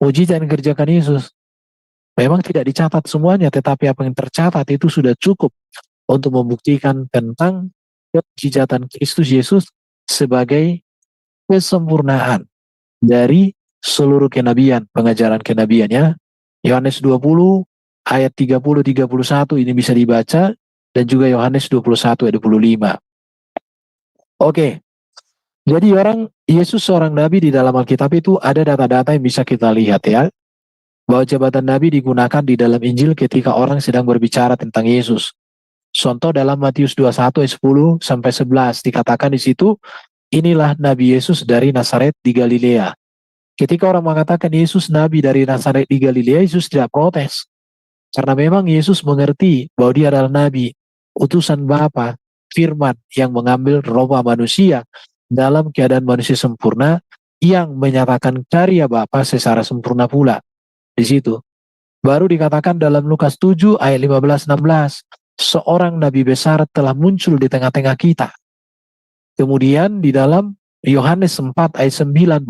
S2: Mujizat yang dikerjakan Yesus memang tidak dicatat semuanya, tetapi apa yang tercatat itu sudah cukup untuk membuktikan tentang kemujizatan Kristus Yesus sebagai kesempurnaan dari seluruh kenabian, pengajaran kenabiannya. Yohanes 20 ayat 30-31 ini bisa dibaca, dan juga Yohanes 21 ayat 25. Oke, jadi Yesus seorang nabi di dalam Alkitab itu ada data-data yang bisa kita lihat ya. Bahwa jabatan nabi digunakan di dalam Injil ketika orang sedang berbicara tentang Yesus. Contoh dalam Matius 21 ayat 10 sampai 11 dikatakan di situ, inilah Nabi Yesus dari Nazaret di Galilea. Ketika orang mengatakan Yesus nabi dari Nazaret di Galilea, Yesus tidak protes. Karena memang Yesus mengerti bahwa dia adalah nabi, utusan Bapa, firman yang mengambil rupa manusia dalam keadaan manusia sempurna yang menyatakan karya Bapa secara sempurna pula. Di situ baru dikatakan dalam Lukas 7 ayat 15-16, seorang nabi besar telah muncul di tengah-tengah kita. Kemudian di dalam Yohanes 4 ayat 19,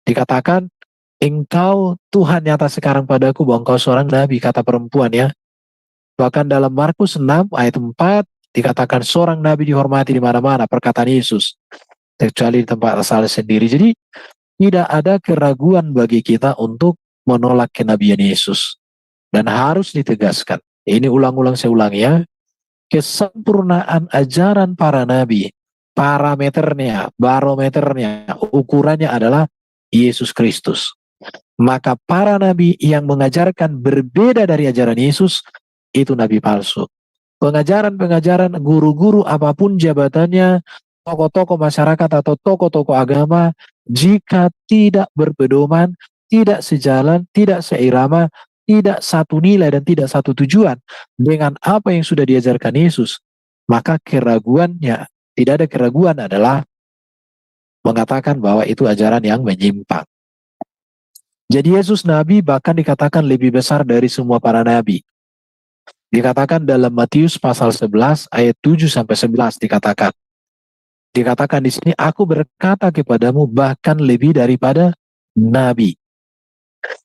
S2: Dikatakan, engkau Tuhan nyata sekarang padaku bahwa engkau seorang nabi, kata perempuan ya. Bahkan dalam Markus 6 ayat 4 dikatakan seorang nabi dihormati di mana-mana, perkataan Yesus, kecuali di tempat asal sendiri. Jadi tidak ada keraguan bagi kita untuk menolak kenabian Yesus. Dan harus ditegaskan, ini ulang-ulang saya ulangi ya, kesempurnaan ajaran para nabi, parameternya, barometernya, ukurannya adalah Yesus Kristus. Maka para nabi yang mengajarkan berbeda dari ajaran Yesus, itu nabi palsu. Pengajaran-pengajaran guru-guru apapun jabatannya, tokoh-tokoh masyarakat atau tokoh-tokoh agama, jika tidak berpedoman, tidak sejalan, tidak seirama, tidak satu nilai dan tidak satu tujuan dengan apa yang sudah diajarkan Yesus, maka keraguannya, tidak ada keraguan adalah mengatakan bahwa itu ajaran yang menyimpang. Jadi Yesus nabi bahkan dikatakan lebih besar dari semua para nabi. Dikatakan dalam Matius pasal 11 ayat 7 sampai 11 dikatakan di sini, aku berkata kepadamu bahkan lebih daripada nabi.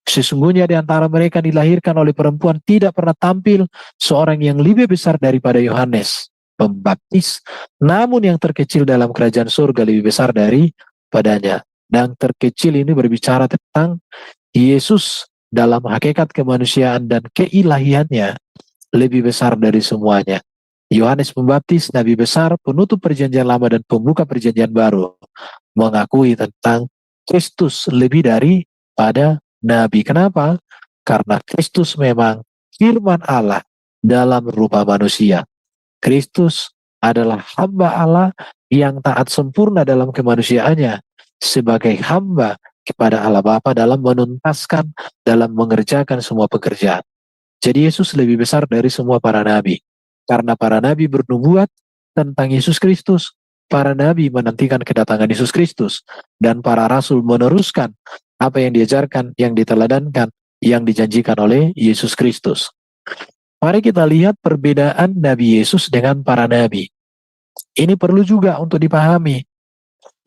S2: Sesungguhnya di antara mereka dilahirkan oleh perempuan tidak pernah tampil seorang yang lebih besar daripada Yohanes Pembaptis, namun yang terkecil dalam kerajaan surga lebih besar daripadanya. Dan terkecil ini berbicara tentang Yesus dalam hakikat kemanusiaan dan keilahiannya lebih besar dari semuanya. Yohanes Pembaptis, nabi besar, penutup perjanjian lama dan pembuka perjanjian baru, mengakui tentang Kristus lebih daripada nabi. Kenapa? Karena Kristus memang firman Allah dalam rupa manusia. Kristus adalah hamba Allah yang taat sempurna dalam kemanusiaannya sebagai hamba kepada Allah Bapa dalam menuntaskan, dalam mengerjakan semua pekerjaan. Jadi Yesus lebih besar dari semua para nabi. Karena para nabi bernubuat tentang Yesus Kristus, para nabi menantikan kedatangan Yesus Kristus, dan para rasul meneruskan apa yang diajarkan, yang diteladankan, yang dijanjikan oleh Yesus Kristus. Mari kita lihat perbedaan Nabi Yesus dengan para nabi. Ini perlu juga untuk dipahami.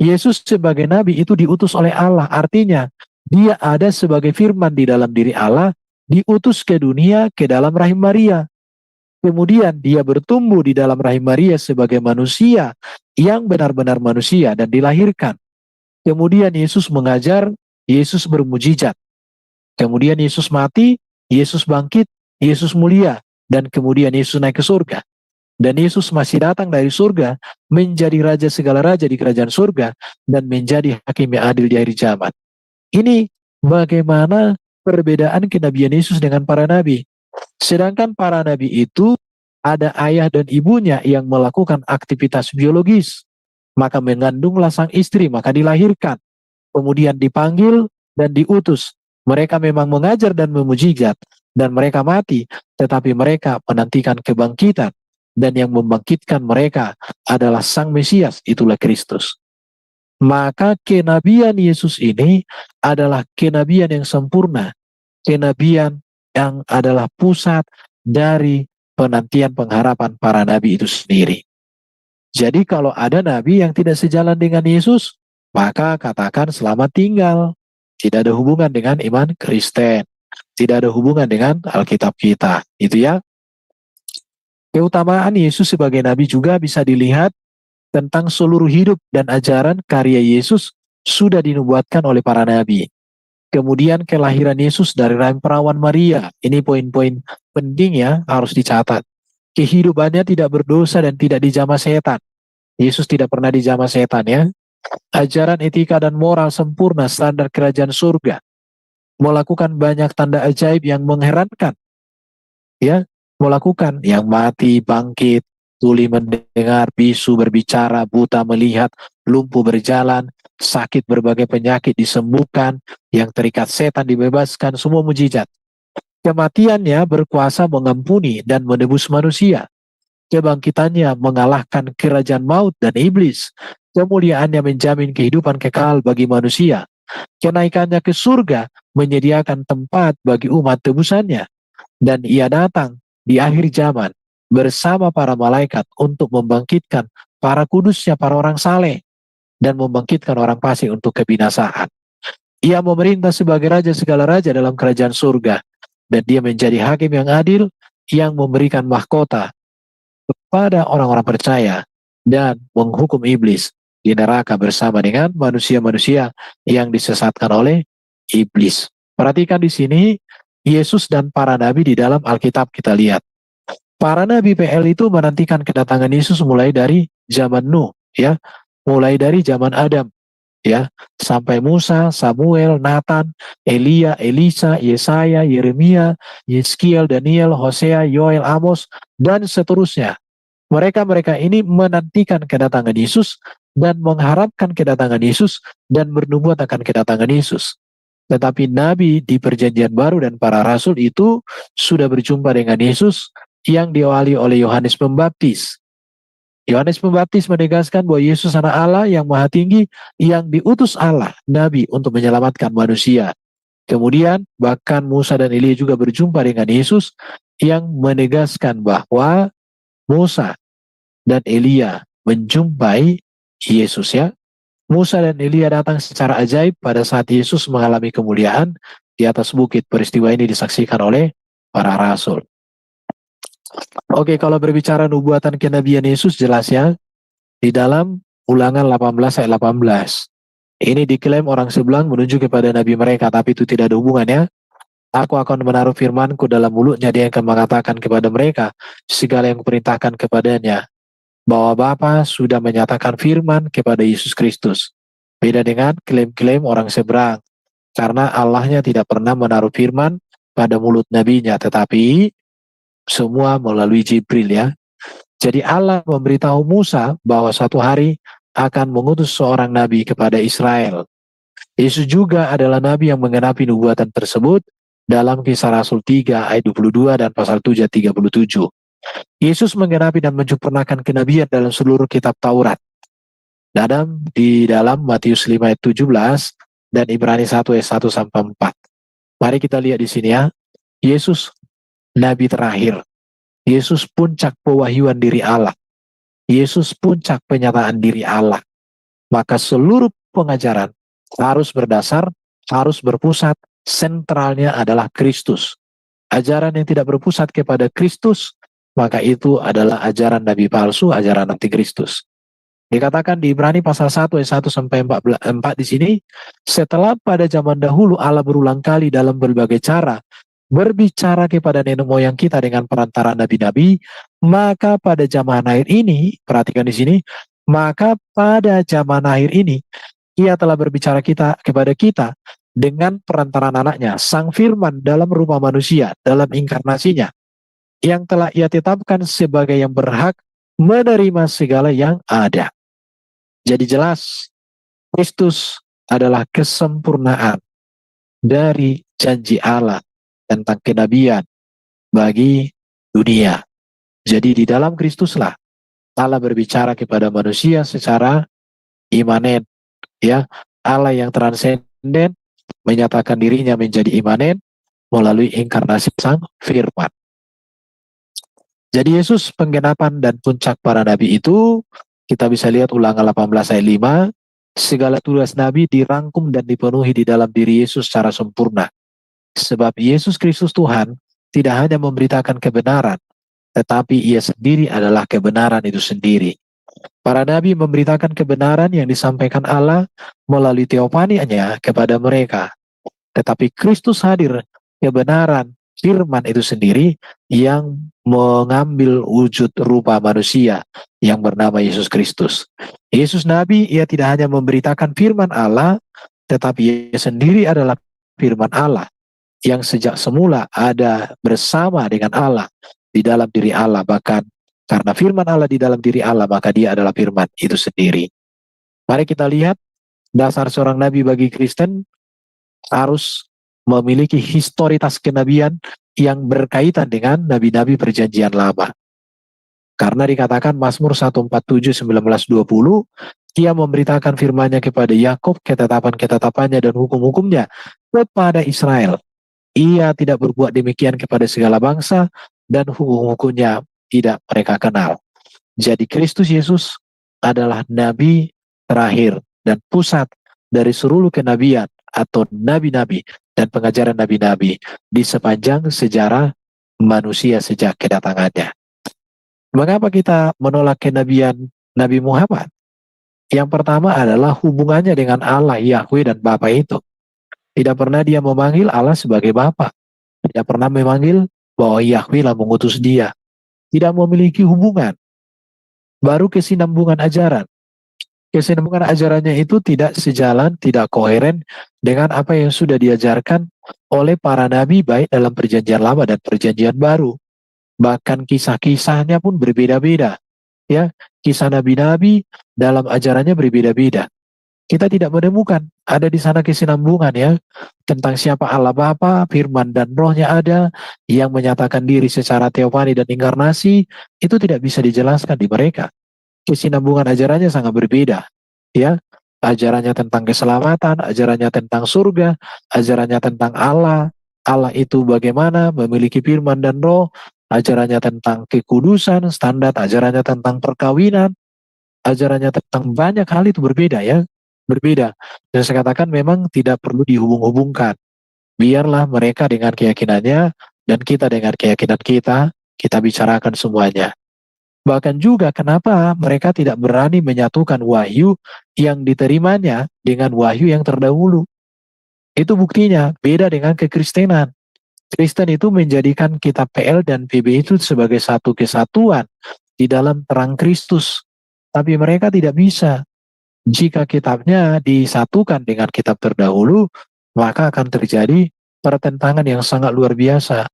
S2: Yesus sebagai nabi itu diutus oleh Allah, artinya dia ada sebagai firman di dalam diri Allah, diutus ke dunia, ke dalam rahim Maria. Kemudian dia bertumbuh di dalam rahim Maria sebagai manusia yang benar-benar manusia dan dilahirkan. Kemudian Yesus mengajar, Yesus bermujizat. Kemudian Yesus mati, Yesus bangkit, Yesus mulia, dan kemudian Yesus naik ke surga. Dan Yesus masih datang dari surga, menjadi raja segala raja di kerajaan surga, dan menjadi hakim yang adil di akhir zaman. Ini bagaimana perbedaan kenabian Yesus dengan para nabi. Sedangkan para nabi itu ada ayah dan ibunya yang melakukan aktivitas biologis. Maka mengandunglah sang istri, maka dilahirkan. Kemudian dipanggil dan diutus. Mereka memang mengajar dan memujizat, dan mereka mati, tetapi mereka menantikan kebangkitan. Dan yang membangkitkan mereka adalah Sang Mesias, itulah Kristus. Maka kenabian Yesus ini adalah kenabian yang sempurna, kenabian yang adalah pusat dari penantian pengharapan para nabi itu sendiri. Jadi kalau ada nabi yang tidak sejalan dengan Yesus, maka katakan selamat tinggal. Tidak ada hubungan dengan iman Kristen, tidak ada hubungan dengan Alkitab kita, itu ya. Keutamaan Yesus sebagai nabi juga bisa dilihat tentang seluruh hidup dan ajaran karya Yesus sudah dinubuatkan oleh para nabi. Kemudian kelahiran Yesus dari rahim perawan Maria. Ini poin-poin penting ya, harus dicatat. Kehidupannya tidak berdosa dan tidak dijamah setan. Yesus tidak pernah dijamah setan ya. Ajaran etika dan moral sempurna, standar kerajaan surga. Melakukan banyak tanda ajaib yang mengherankan. Ya, melakukan yang mati bangkit, tuli mendengar, bisu berbicara, buta melihat, lumpuh berjalan, sakit berbagai penyakit disembuhkan, yang terikat setan dibebaskan, semua mujizat. Kematiannya berkuasa mengampuni dan menebus manusia. Kebangkitannya mengalahkan kerajaan maut dan iblis. Kemuliaannya menjamin kehidupan kekal bagi manusia. Kenaikannya ke surga menyediakan tempat bagi umat tebusannya. Dan ia datang di akhir zaman bersama para malaikat untuk membangkitkan para kudusnya, para orang saleh, dan membangkitkan orang fasik untuk kebinasaan. Ia memerintah sebagai raja segala raja dalam kerajaan surga. Dan dia menjadi hakim yang adil, yang memberikan mahkota kepada orang-orang percaya dan menghukum iblis di neraka bersama dengan manusia-manusia yang disesatkan oleh iblis. Perhatikan di sini, Yesus dan para nabi di dalam Alkitab kita lihat. Para nabi PL itu menantikan kedatangan Yesus mulai dari zaman Nuh, ya, mulai dari zaman Adam, ya, sampai Musa, Samuel, Nathan, Elia, Elisa, Yesaya, Yeremia, Yeskiel, Daniel, Hosea, Yoel, Amos, dan seterusnya. Mereka ini menantikan kedatangan Yesus dan mengharapkan kedatangan Yesus dan bernubuat akan kedatangan Yesus. Tetapi nabi di perjanjian baru dan para rasul itu sudah berjumpa dengan Yesus yang diawali oleh Yohanes Pembaptis. Yohanes Pembaptis menegaskan bahwa Yesus anak Allah yang maha tinggi, yang diutus Allah, nabi, untuk menyelamatkan manusia. Kemudian bahkan Musa dan Elia juga berjumpa dengan Yesus yang menegaskan bahwa Musa dan Elia menjumpai Yesus, ya. Musa dan Elia datang secara ajaib pada saat Yesus mengalami kemuliaan di atas bukit. Peristiwa ini disaksikan oleh para rasul. Oke, kalau berbicara nubuatan kenabian Yesus, jelas ya, di dalam Ulangan 18 ayat 18. Ini diklaim orang sebelah menuju kepada nabi mereka, tapi itu tidak ada hubungannya. Aku akan menaruh firmanku dalam mulutnya, dia akan mengatakan kepada mereka segala yang kuperintahkan kepadanya. Bahwa Bapa sudah menyatakan firman kepada Yesus Kristus. Beda dengan klaim-klaim orang seberang. Karena Allahnya tidak pernah menaruh firman pada mulut nabinya, tetapi semua melalui Jibril, ya. Jadi Allah memberitahu Musa bahwa suatu hari akan mengutus seorang nabi kepada Israel. Yesus juga adalah nabi yang menggenapi nubuatan tersebut dalam Kisah Rasul 3 ayat 22 dan pasal 7 ayat 37. Yesus menggenapi dan menyempurnakan kenabian dalam seluruh kitab Taurat. Di dalam Matius 5 ayat 17 dan Ibrani 1 ayat 1 sampai 4. Mari kita lihat di sini, ya. Yesus nabi terakhir. Yesus puncak pewahyuan diri Allah. Yesus puncak penyataan diri Allah. Maka seluruh pengajaran harus berpusat, sentralnya adalah Kristus. Ajaran yang tidak berpusat kepada Kristus, maka itu adalah ajaran nabi palsu, ajaran antikristus. Dikatakan di Ibrani pasal 1 ayat 1 sampai 4 di sini, setelah pada zaman dahulu Allah berulang kali dalam berbagai cara berbicara kepada nenek moyang kita dengan perantara nabi-nabi, maka pada zaman akhir ini, perhatikan di sini, maka pada zaman akhir ini ia telah berbicara kepada kita dengan perantaraan anaknya, Sang Firman dalam rupa manusia, dalam inkarnasinya, yang telah ia tetapkan sebagai yang berhak menerima segala yang ada. Jadi jelas, Kristus adalah kesempurnaan dari janji Allah tentang kenabian bagi dunia. Jadi di dalam Kristuslah Allah berbicara kepada manusia secara imanen, ya. Allah yang transenden menyatakan dirinya menjadi imanen melalui inkarnasi Sang Firman. Jadi Yesus penggenapan dan puncak para nabi itu, kita bisa lihat Ulangan 18 ayat 5, segala tugas nabi dirangkum dan dipenuhi di dalam diri Yesus secara sempurna. Sebab Yesus Kristus Tuhan tidak hanya memberitakan kebenaran, tetapi ia sendiri adalah kebenaran itu sendiri. Para nabi memberitakan kebenaran yang disampaikan Allah melalui teofanianya kepada mereka. Tetapi Kristus hadir, kebenaran, firman itu sendiri yang mengambil wujud rupa manusia yang bernama Yesus Kristus. Yesus Nabi, ia tidak hanya memberitakan firman Allah, tetapi ia sendiri adalah firman Allah yang sejak semula ada bersama dengan Allah di dalam diri Allah. Bahkan karena firman Allah di dalam diri Allah, maka dia adalah firman itu sendiri. Mari kita lihat dasar seorang nabi bagi Kristen harus memiliki historitas kenabian yang berkaitan dengan nabi-nabi perjanjian lama. Karena dikatakan Mazmur 147, 19-20, ia memberitakan firman-Nya kepada Yakub, ketetapan-ketetapannya dan hukum-hukumnya kepada Israel. Ia tidak berbuat demikian kepada segala bangsa, dan hukum-hukumnya tidak mereka kenal. Jadi Kristus Yesus adalah nabi terakhir dan pusat dari seluruh kenabian, atau nabi-nabi dan pengajaran nabi-nabi di sepanjang sejarah manusia sejak kedatangannya. Mengapa kita menolak kenabian Nabi Muhammad? Yang pertama adalah hubungannya dengan Allah, Yahweh dan Bapa itu. Tidak pernah dia memanggil Allah sebagai Bapa. Tidak pernah memanggil bahwa Yahweh lah mengutus dia. Tidak memiliki hubungan. Baru kesinambungan ajaran. Kesinambungan ajarannya itu tidak sejalan, tidak koheren dengan apa yang sudah diajarkan oleh para nabi baik dalam perjanjian lama dan perjanjian baru. Bahkan kisah-kisahnya pun berbeda-beda. Ya, kisah nabi-nabi dalam ajarannya berbeda-beda. Kita tidak menemukan ada di sana kesinambungan ya tentang siapa Allah Bapa, Firman dan Rohnya ada yang menyatakan diri secara teofani dan inkarnasi, itu tidak bisa dijelaskan di mereka. Kesinambungan ajarannya sangat berbeda ya. Ajarannya tentang keselamatan, ajarannya tentang surga, ajarannya tentang Allah, Allah itu bagaimana memiliki firman dan roh, ajarannya tentang kekudusan, standar ajarannya tentang perkawinan, ajarannya tentang banyak hal itu berbeda ya, berbeda. Dan saya katakan memang tidak perlu dihubung-hubungkan. Biarlah mereka dengan keyakinannya dan kita dengan keyakinan kita bicarakan semuanya. Bahkan juga kenapa mereka tidak berani menyatukan wahyu yang diterimanya dengan wahyu yang terdahulu. Itu buktinya beda dengan kekristenan. Kristen itu menjadikan kitab PL dan PB itu sebagai satu kesatuan di dalam terang Kristus. Tapi mereka tidak bisa. Jika kitabnya disatukan dengan kitab terdahulu, maka akan terjadi pertentangan yang sangat luar biasa.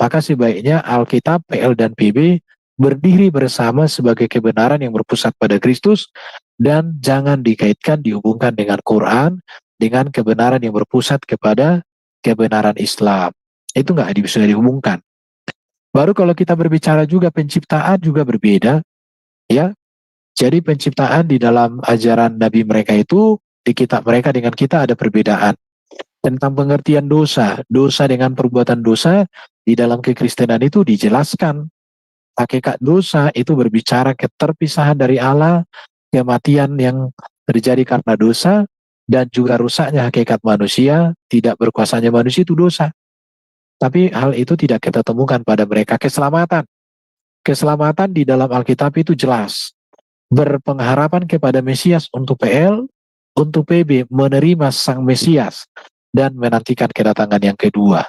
S2: Maka sebaiknya Alkitab, PL, dan PB berdiri bersama sebagai kebenaran yang berpusat pada Kristus dan jangan dikaitkan, dihubungkan dengan Quran, dengan kebenaran yang berpusat kepada kebenaran Islam. Itu nggak bisa dihubungkan. Baru kalau kita berbicara juga penciptaan juga berbeda, ya. Jadi penciptaan di dalam ajaran Nabi mereka itu, di kitab mereka dengan kita ada perbedaan. Tentang pengertian dosa, dosa dengan perbuatan dosa, di dalam kekristenan itu dijelaskan. Hakikat dosa itu berbicara keterpisahan dari Allah, kematian yang terjadi karena dosa, dan juga rusaknya hakikat manusia, tidak berkuasanya manusia itu dosa. Tapi hal itu tidak kita temukan pada mereka. Keselamatan. Keselamatan di dalam Alkitab itu jelas. Berpengharapan kepada Mesias untuk PL, untuk PB menerima sang Mesias, dan menantikan kedatangan yang kedua.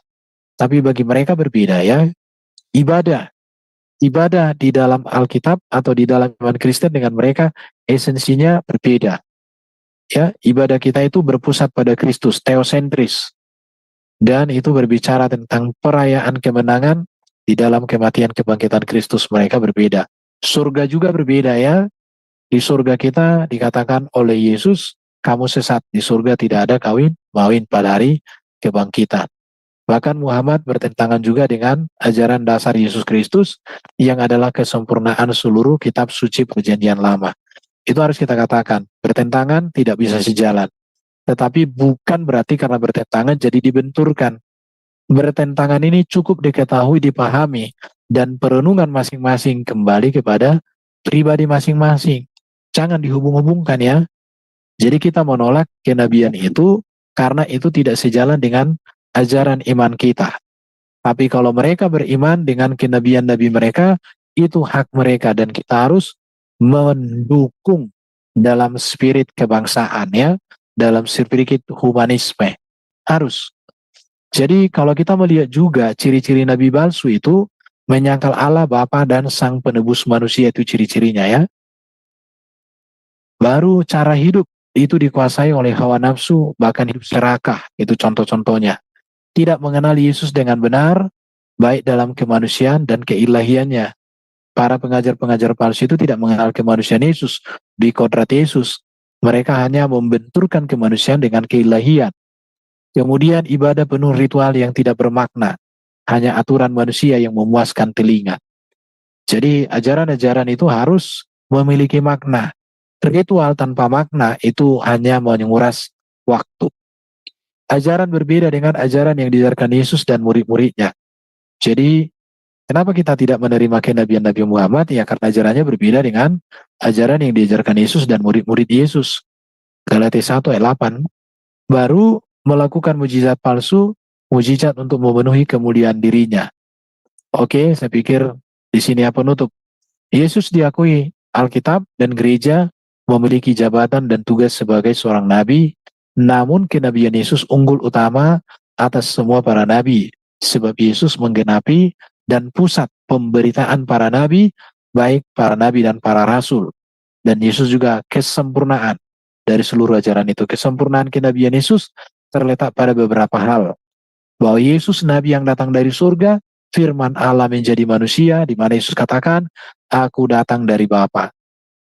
S2: Tapi bagi mereka berbeda ya. Ibadah di dalam Alkitab atau di dalam iman Kristen dengan mereka esensinya berbeda. Ya, ibadah kita itu berpusat pada Kristus, teosentris. Dan itu berbicara tentang perayaan kemenangan di dalam kematian kebangkitan Kristus, mereka berbeda. Surga juga berbeda ya. Di surga kita dikatakan oleh Yesus, kamu sesat, di surga tidak ada kawin pada hari kebangkitan. Bahkan Muhammad bertentangan juga dengan ajaran dasar Yesus Kristus yang adalah kesempurnaan seluruh kitab suci perjanjian lama. Itu harus kita katakan, bertentangan tidak bisa sejalan. Tetapi bukan berarti karena bertentangan jadi dibenturkan. Bertentangan ini cukup diketahui, dipahami, dan perenungan masing-masing kembali kepada pribadi masing-masing. Jangan dihubung-hubungkan ya. Jadi kita menolak kenabian itu karena itu tidak sejalan dengan ajaran iman kita. Tapi kalau mereka beriman dengan kenabian Nabi mereka, itu hak mereka dan kita harus mendukung dalam spirit kebangsaan ya, dalam spirit humanisme. Harus. Jadi kalau kita melihat juga ciri-ciri Nabi palsu itu menyangkal Allah Bapa dan Sang Penebus manusia, itu ciri-cirinya ya. Baru cara hidup itu dikuasai oleh hawa nafsu, bahkan hidup serakah, itu contoh-contohnya. Tidak mengenal Yesus dengan benar, baik dalam kemanusiaan dan keilahiannya. Para pengajar-pengajar palsu itu tidak mengenal kemanusiaan Yesus, di kodrat Yesus. Mereka hanya membenturkan kemanusiaan dengan keilahian. Kemudian ibadah penuh ritual yang tidak bermakna, hanya aturan manusia yang memuaskan telinga. Jadi ajaran-ajaran itu harus memiliki makna. Ritual tanpa makna itu hanya menguras waktu. Ajaran berbeda dengan ajaran yang diajarkan Yesus dan murid-muridnya. Jadi, kenapa kita tidak menerima kenabian Nabi Muhammad? Ya karena ajarannya berbeda dengan ajaran yang diajarkan Yesus dan murid-murid Yesus. Galatia 1 ayat 8. Baru melakukan mujizat palsu, mujizat untuk memenuhi kemuliaan dirinya. Oke, saya pikir di sini ya penutup. Yesus diakui Alkitab dan gereja memiliki jabatan dan tugas sebagai seorang nabi, namun kenabian Yesus unggul utama atas semua para nabi, sebab Yesus menggenapi dan pusat pemberitaan para nabi, baik para nabi dan para rasul. Dan Yesus juga kesempurnaan dari seluruh ajaran itu. Kesempurnaan kenabian Yesus terletak pada beberapa hal. Bahwa Yesus nabi yang datang dari surga, firman Allah menjadi manusia, di mana Yesus katakan, aku datang dari Bapa.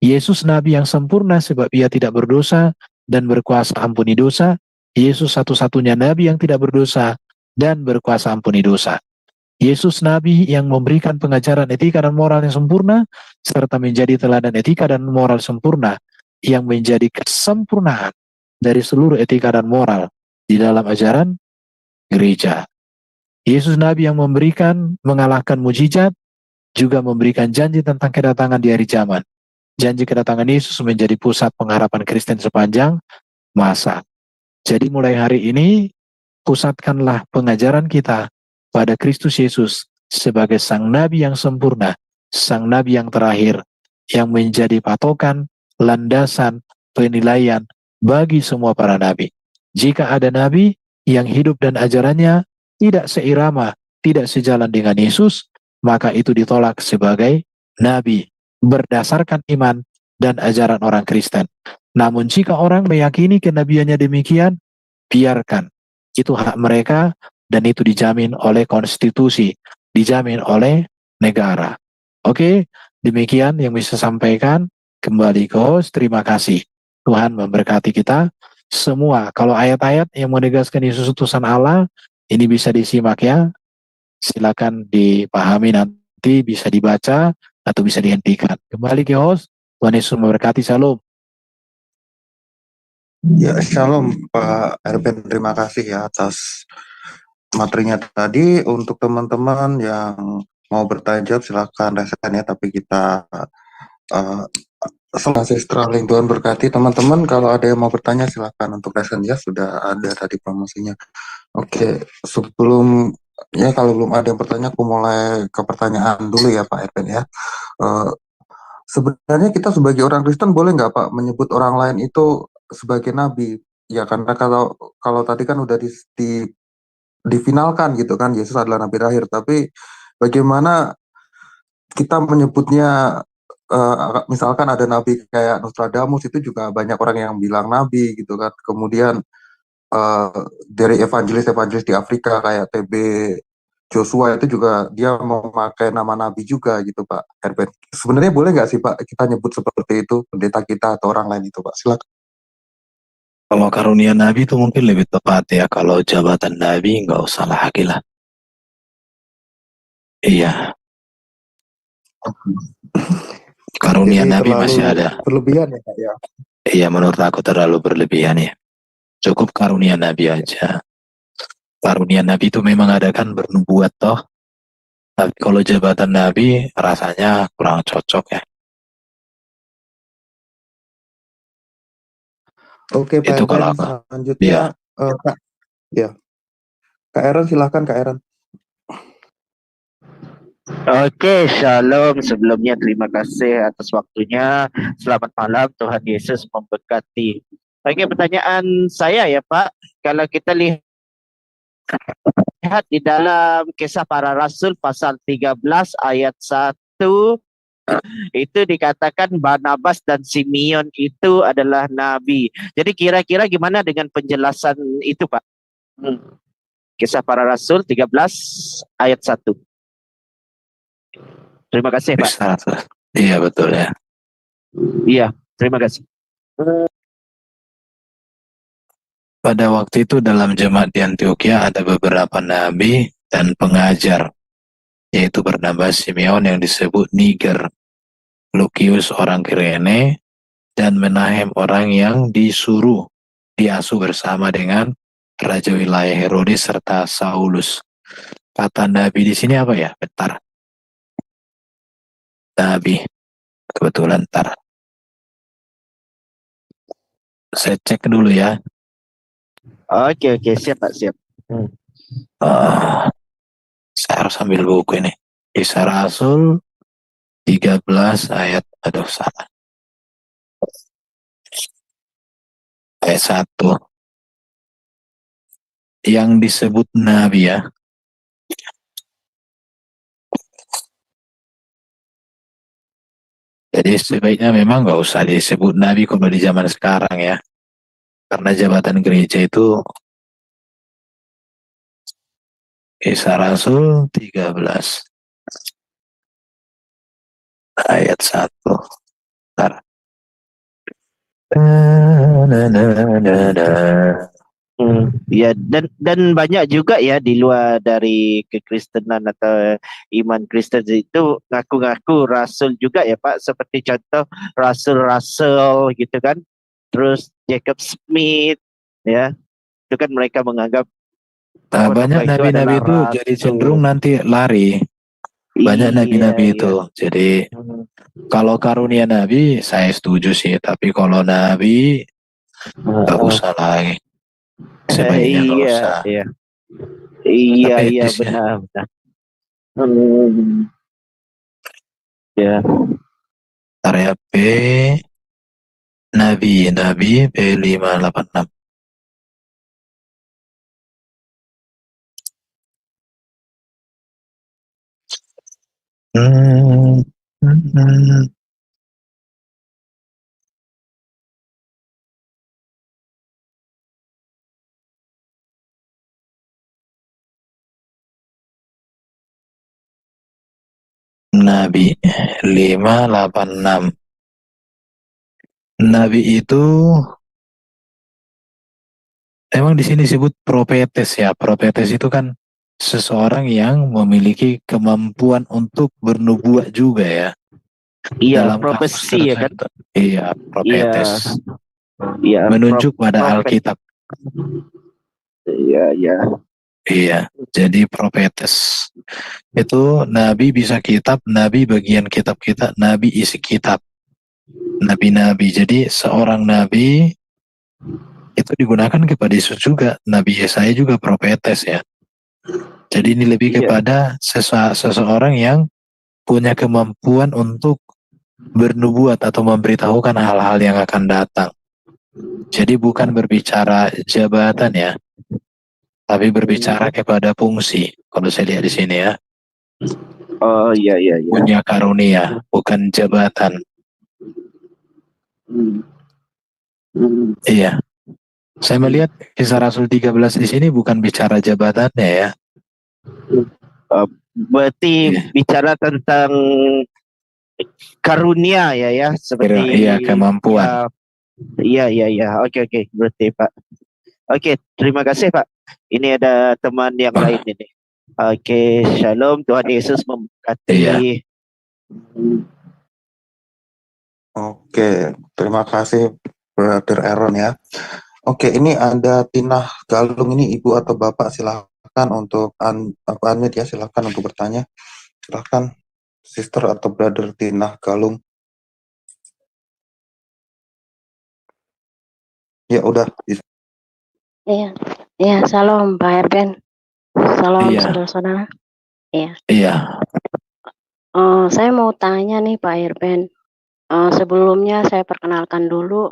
S2: Yesus nabi yang sempurna sebab ia tidak berdosa dan berkuasa ampuni dosa. Yesus satu-satunya nabi yang tidak berdosa dan berkuasa ampuni dosa. Yesus nabi yang memberikan pengajaran etika dan moral yang sempurna, serta menjadi teladan etika dan moral sempurna, yang menjadi kesempurnaan dari seluruh etika dan moral di dalam ajaran gereja. Yesus nabi yang mengalahkan mujizat, juga memberikan janji tentang kedatangan di hari zaman. Janji kedatangan Yesus menjadi pusat pengharapan Kristen sepanjang masa. Jadi mulai hari ini, pusatkanlah pengajaran kita pada Kristus Yesus sebagai Sang Nabi yang sempurna, Sang Nabi yang terakhir, yang menjadi patokan, landasan, penilaian bagi semua para nabi. Jika ada nabi yang hidup dan ajarannya tidak seirama, tidak sejalan dengan Yesus, maka itu ditolak sebagai nabi berdasarkan iman dan ajaran orang Kristen. Namun jika orang meyakini kenabiannya demikian, biarkan. Itu hak mereka dan itu dijamin oleh konstitusi, dijamin oleh negara. Oke, demikian yang bisa sampaikan. Kembali ke host, terima kasih. Tuhan memberkati kita semua. Kalau ayat-ayat yang menegaskan Yesus utusan Allah, ini bisa disimak ya. Silakan dipahami nanti, bisa dibaca atau bisa dihentikan. Kembali ke host, Tuhan Yesus memberkati, salam.
S1: Ya, shalom Pak Erben, terima kasih ya atas materinya tadi. Untuk teman-teman yang mau bertanya jawab silakan resen ya, tapi kita selesai Sterling. Tuhan berkati teman-teman. Kalau ada yang mau bertanya silakan untuk resen ya, sudah ada tadi promosinya. Oke, sebelum ya kalau belum ada yang bertanya, aku mulai ke pertanyaan dulu ya Pak Erben ya. Sebenarnya kita sebagai orang Kristen boleh nggak Pak menyebut orang lain itu sebagai nabi? Ya karena kalau kalau tadi kan udah difinalkan gitu kan, Yesus adalah nabi terakhir. Tapi bagaimana kita menyebutnya, misalkan ada nabi kayak Nostradamus, itu juga banyak orang yang bilang nabi gitu kan. Kemudian dari evangelis-evangelis di Afrika kayak TB Joshua itu juga dia memakai nama nabi juga gitu Pak Herbert. Sebenarnya boleh nggak sih Pak kita nyebut seperti itu pendeta kita atau orang lain itu Pak? Silakan.
S2: Kalau karunia nabi itu mungkin lebih tepat ya. Kalau jabatan nabi nggak usah lagi lah. Iya, karunia
S1: Jadi
S2: nabi
S1: terlalu
S2: masih ada.
S1: berlebihan ya Pak ya.
S2: Iya, menurut aku terlalu berlebihan ya. Cukup karunia nabi aja. Karunia nabi itu memang ada kan bernubuat toh. Tapi kalau jabatan nabi rasanya kurang cocok ya.
S1: Oke Pak
S2: Itu kalau
S1: Erben,
S2: apa?
S1: selanjutnya
S2: Iya.
S1: Kak, ya Kak Aaron silahkan Kak Aaron.
S4: Oke, shalom. Sebelumnya terima kasih atas waktunya. Selamat malam, Tuhan Yesus memberkati. Oke, pertanyaan saya ya Pak. Kalau kita lihat di dalam Kisah Para Rasul pasal 13 ayat 1, itu dikatakan Barnabas dan Simeon itu adalah nabi. Jadi kira-kira gimana dengan penjelasan itu Pak? Kisah Para Rasul 13 ayat 1. Terima kasih Pak.
S2: Bisa. Iya betul ya.
S4: Iya, terima kasih.
S2: Pada waktu itu dalam jemaat di Antioquia ada beberapa nabi dan pengajar, yaitu Barnabas, Simeon yang disebut Niger, Lukius orang Kirene, dan Menahem orang yang diasuh bersama dengan Raja wilayah Herodes serta Saulus. Kata nabi di sini apa ya? Bentar. Nabi. Kebetulan ntar. Saya cek dulu ya.
S4: Oke, siap Pak, siap.
S2: Ah, saya harus ambil buku ini. Kisah Rasul 13 ayat, aduh salah, ayat 1. Yang disebut Nabi ya. Jadi sebaiknya memang nggak usah disebut Nabi kalau di zaman sekarang ya. Karena jabatan gereja itu Kisah Rasul 13 ayat 1. Bentar.
S4: Ya, dan banyak juga ya di luar dari kekristenan atau iman Kristen itu ngaku-ngaku rasul juga ya Pak, seperti contoh Rasul Russell gitu kan, terus Jacob Smith ya, itu kan mereka menganggap
S2: Nah, banyak
S4: mereka itu
S2: nabi-nabi
S4: adalah
S2: itu jadi cenderung
S4: rasul.
S2: nanti lari. Banyak
S4: Iya,
S2: nabi-nabi
S4: iya.
S2: itu. Jadi kalau karunia nabi saya setuju sih, tapi kalau nabi nggak usah lagi. Sebaiknya nggak
S4: Iya,
S2: usah.
S4: iya. Iya,
S2: Tapi
S4: iya,
S2: etis ya.
S4: benar, benar. Hmm, ya.
S2: Area B Nabi B586. Hmm, hmm, hmm. Nabi 586. Nabi itu emang di sini disebut profetes ya. Profetes itu kan seseorang yang memiliki kemampuan untuk bernubuat juga ya.
S4: Iya,
S2: Dalam kasus
S4: profesi ya kan?
S2: tertentu. Iya,
S4: Iya,
S2: profetes.
S4: iya,
S2: Menunjuk pada
S4: prophet.
S2: Alkitab.
S4: Iya, iya.
S2: Iya, jadi profetes. Itu nabi bisa kitab, nabi bagian kitab kita, nabi isi kitab. Nabi-nabi. Jadi seorang nabi itu digunakan kepada Yesus juga. Nabi Yesaya juga profetes ya. Jadi ini lebih
S4: Iya,
S2: kepada seseorang yang punya kemampuan untuk bernubuat atau memberitahukan hal-hal yang akan datang. Jadi bukan berbicara jabatan ya, tapi berbicara kepada fungsi. Kalau saya lihat di sini ya,
S4: oh iya, iya, iya.
S2: punya karunia, bukan jabatan.
S4: Hmm. Hmm.
S2: Iya, saya melihat Kisah Rasul 13 di sini bukan bicara jabatannya ya.
S4: Berarti
S2: Iya,
S4: bicara tentang karunia ya, seperti
S2: iya kemampuan.
S4: ya, iya, iya, iya. Oke, berarti Pak. Oke, terima kasih Pak. Ini ada teman yang lain ini. Oke, shalom, Tuhan Yesus
S2: Iya.
S4: memberkati.
S1: Oke, terima kasih Brother Aaron ya. Oke, ini ada Tina Galung, ini Ibu atau Bapak, silahkan untuk unmute ya, silahkan untuk bertanya. Silahkan Sister atau Brother Tina Galung. Ya udah.
S5: Iya, iya, salam Pak Erben, salam
S2: Iya.
S5: saudara-saudara. Iya,
S2: Iya.
S5: saya mau tanya nih Pak Erben. Sebelumnya saya perkenalkan dulu,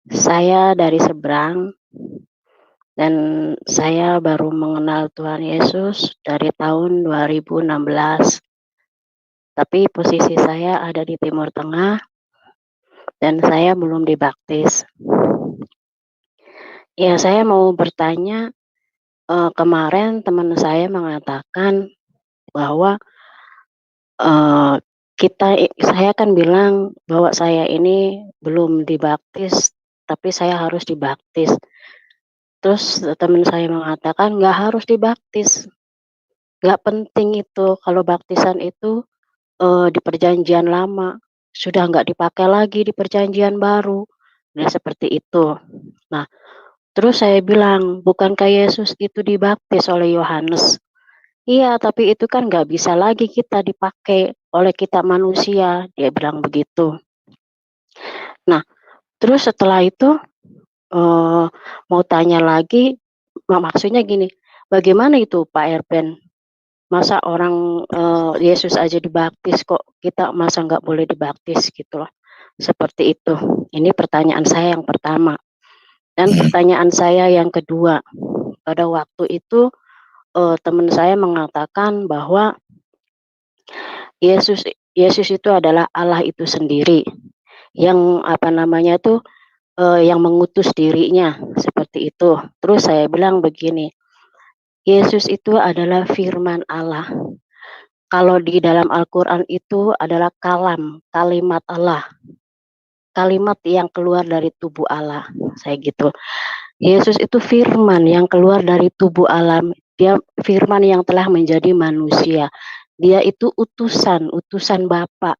S5: saya dari seberang dan saya baru mengenal Tuhan Yesus dari tahun 2016. Tapi posisi saya ada di Timur Tengah dan saya belum dibaptis. Ya, saya mau bertanya, kemarin teman saya mengatakan bahwa saya kan bilang bahwa saya ini belum dibaptis, tapi saya harus dibaptis. Terus teman saya mengatakan nggak harus dibaptis, nggak penting itu kalau baptisan itu di perjanjian lama, sudah nggak dipakai lagi di perjanjian baru. Nah seperti itu. Nah terus saya bilang, bukankah Yesus itu dibaptis oleh Yohanes? Iya, tapi itu kan nggak bisa lagi kita dipakai oleh kita manusia, dia bilang begitu. Nah, terus setelah itu mau tanya lagi, maksudnya gini, bagaimana itu Pak Erben? Masa orang, Yesus aja dibaptis kok kita masa nggak boleh dibaptis gitu loh, seperti itu. Ini pertanyaan saya yang pertama. Dan pertanyaan saya yang kedua, pada waktu itu, teman saya mengatakan bahwa Yesus Yesus itu adalah Allah itu sendiri, yang apa namanya tuh, yang mengutus dirinya, seperti itu. Terus saya bilang begini, Yesus itu adalah firman Allah. Kalau di dalam Al-Quran itu adalah kalam, kalimat Allah, kalimat yang keluar dari tubuh Allah, saya gitu. Yesus itu firman yang keluar dari tubuh Allah, dia firman yang telah menjadi manusia. Dia itu utusan, utusan Bapa.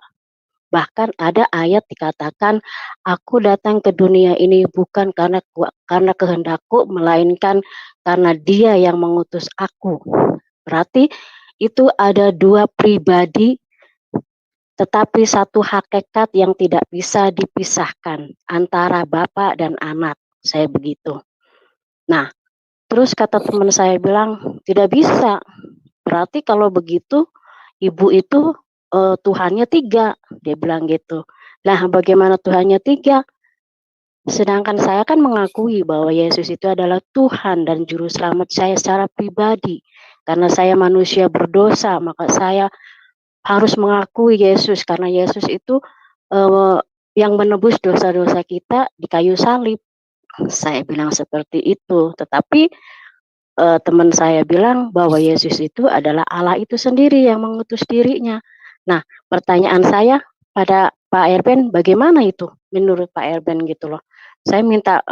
S5: Bahkan ada ayat dikatakan, aku datang ke dunia ini bukan karena kehendakku, melainkan karena Dia yang mengutus aku. Berarti itu ada dua pribadi, tetapi satu hakikat yang tidak bisa dipisahkan antara Bapa dan Anak. Saya begitu. Nah, terus kata teman saya bilang, tidak bisa. Berarti kalau begitu, ibu itu Tuhannya 3, dia bilang gitu. Nah, bagaimana Tuhannya 3? Sedangkan saya kan mengakui bahwa Yesus itu adalah Tuhan dan Juru Selamat saya secara pribadi. Karena saya manusia berdosa, maka saya harus mengakui Yesus, karena Yesus itu yang menebus dosa-dosa kita di kayu salib. Saya bilang seperti itu, tetapi teman saya bilang bahwa Yesus itu adalah Allah itu sendiri yang mengutus dirinya. Nah, pertanyaan saya pada Pak Erben, bagaimana itu menurut Pak Erben gitu loh. Saya minta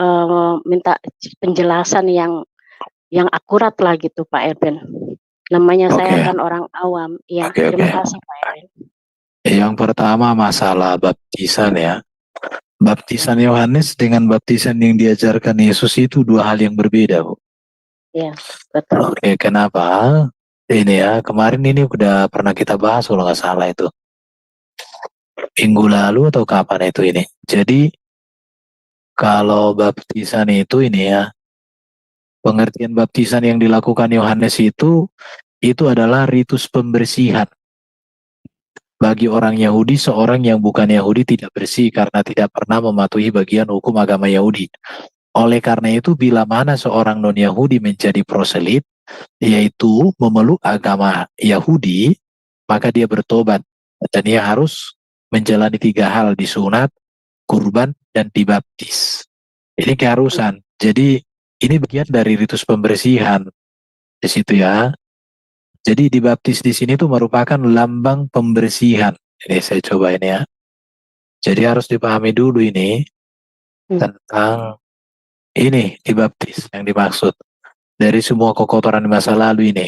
S5: penjelasan yang akurat lah gitu Pak Erben. Namanya saya kan orang awam. Ya, terima kasih Pak Erben.
S2: Yang pertama masalah baptisan ya. Baptisan Yohanes dengan baptisan yang diajarkan Yesus itu dua hal yang berbeda, Bu.
S5: Ya, betul.
S2: Oke, kenapa? Ini ya, kemarin ini udah pernah kita bahas kalau nggak salah itu. Minggu lalu atau kapan itu ini. Jadi, kalau baptisan itu ini ya, pengertian baptisan yang dilakukan Yohanes itu adalah ritus pembersihan. Bagi orang Yahudi, seorang yang bukan Yahudi tidak bersih karena tidak pernah mematuhi bagian hukum agama Yahudi. Oleh karena itu, bila mana seorang non-Yahudi menjadi proselit, yaitu memeluk agama Yahudi, maka dia bertobat. Dan dia harus menjalani 3 hal, disunat, kurban, dan dibaptis. Ini keharusan. Jadi, ini bagian dari ritus pembersihan. Di situ ya. Jadi dibaptis di sini tuh merupakan lambang pembersihan. Ini saya coba ini ya. Jadi harus dipahami dulu ini tentang ini dibaptis yang dimaksud dari semua kekotoran di masa lalu ini.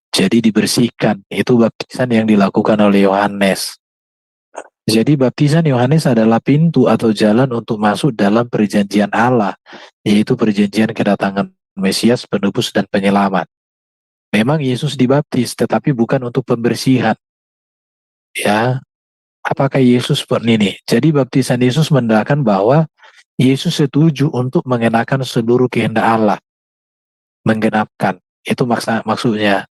S2: Jadi dibersihkan. Itu baptisan yang dilakukan oleh Yohanes. Jadi baptisan Yohanes adalah pintu atau jalan untuk masuk dalam perjanjian Allah, yaitu perjanjian kedatangan Mesias, penebus dan penyelamat. Memang Yesus dibaptis, tetapi bukan untuk pembersihan. Ya, apakah Yesus seperti ini? Jadi baptisan Yesus menandakan bahwa Yesus setuju untuk mengenakan seluruh kehendak Allah. Menggenapkan. Itu maksudnya.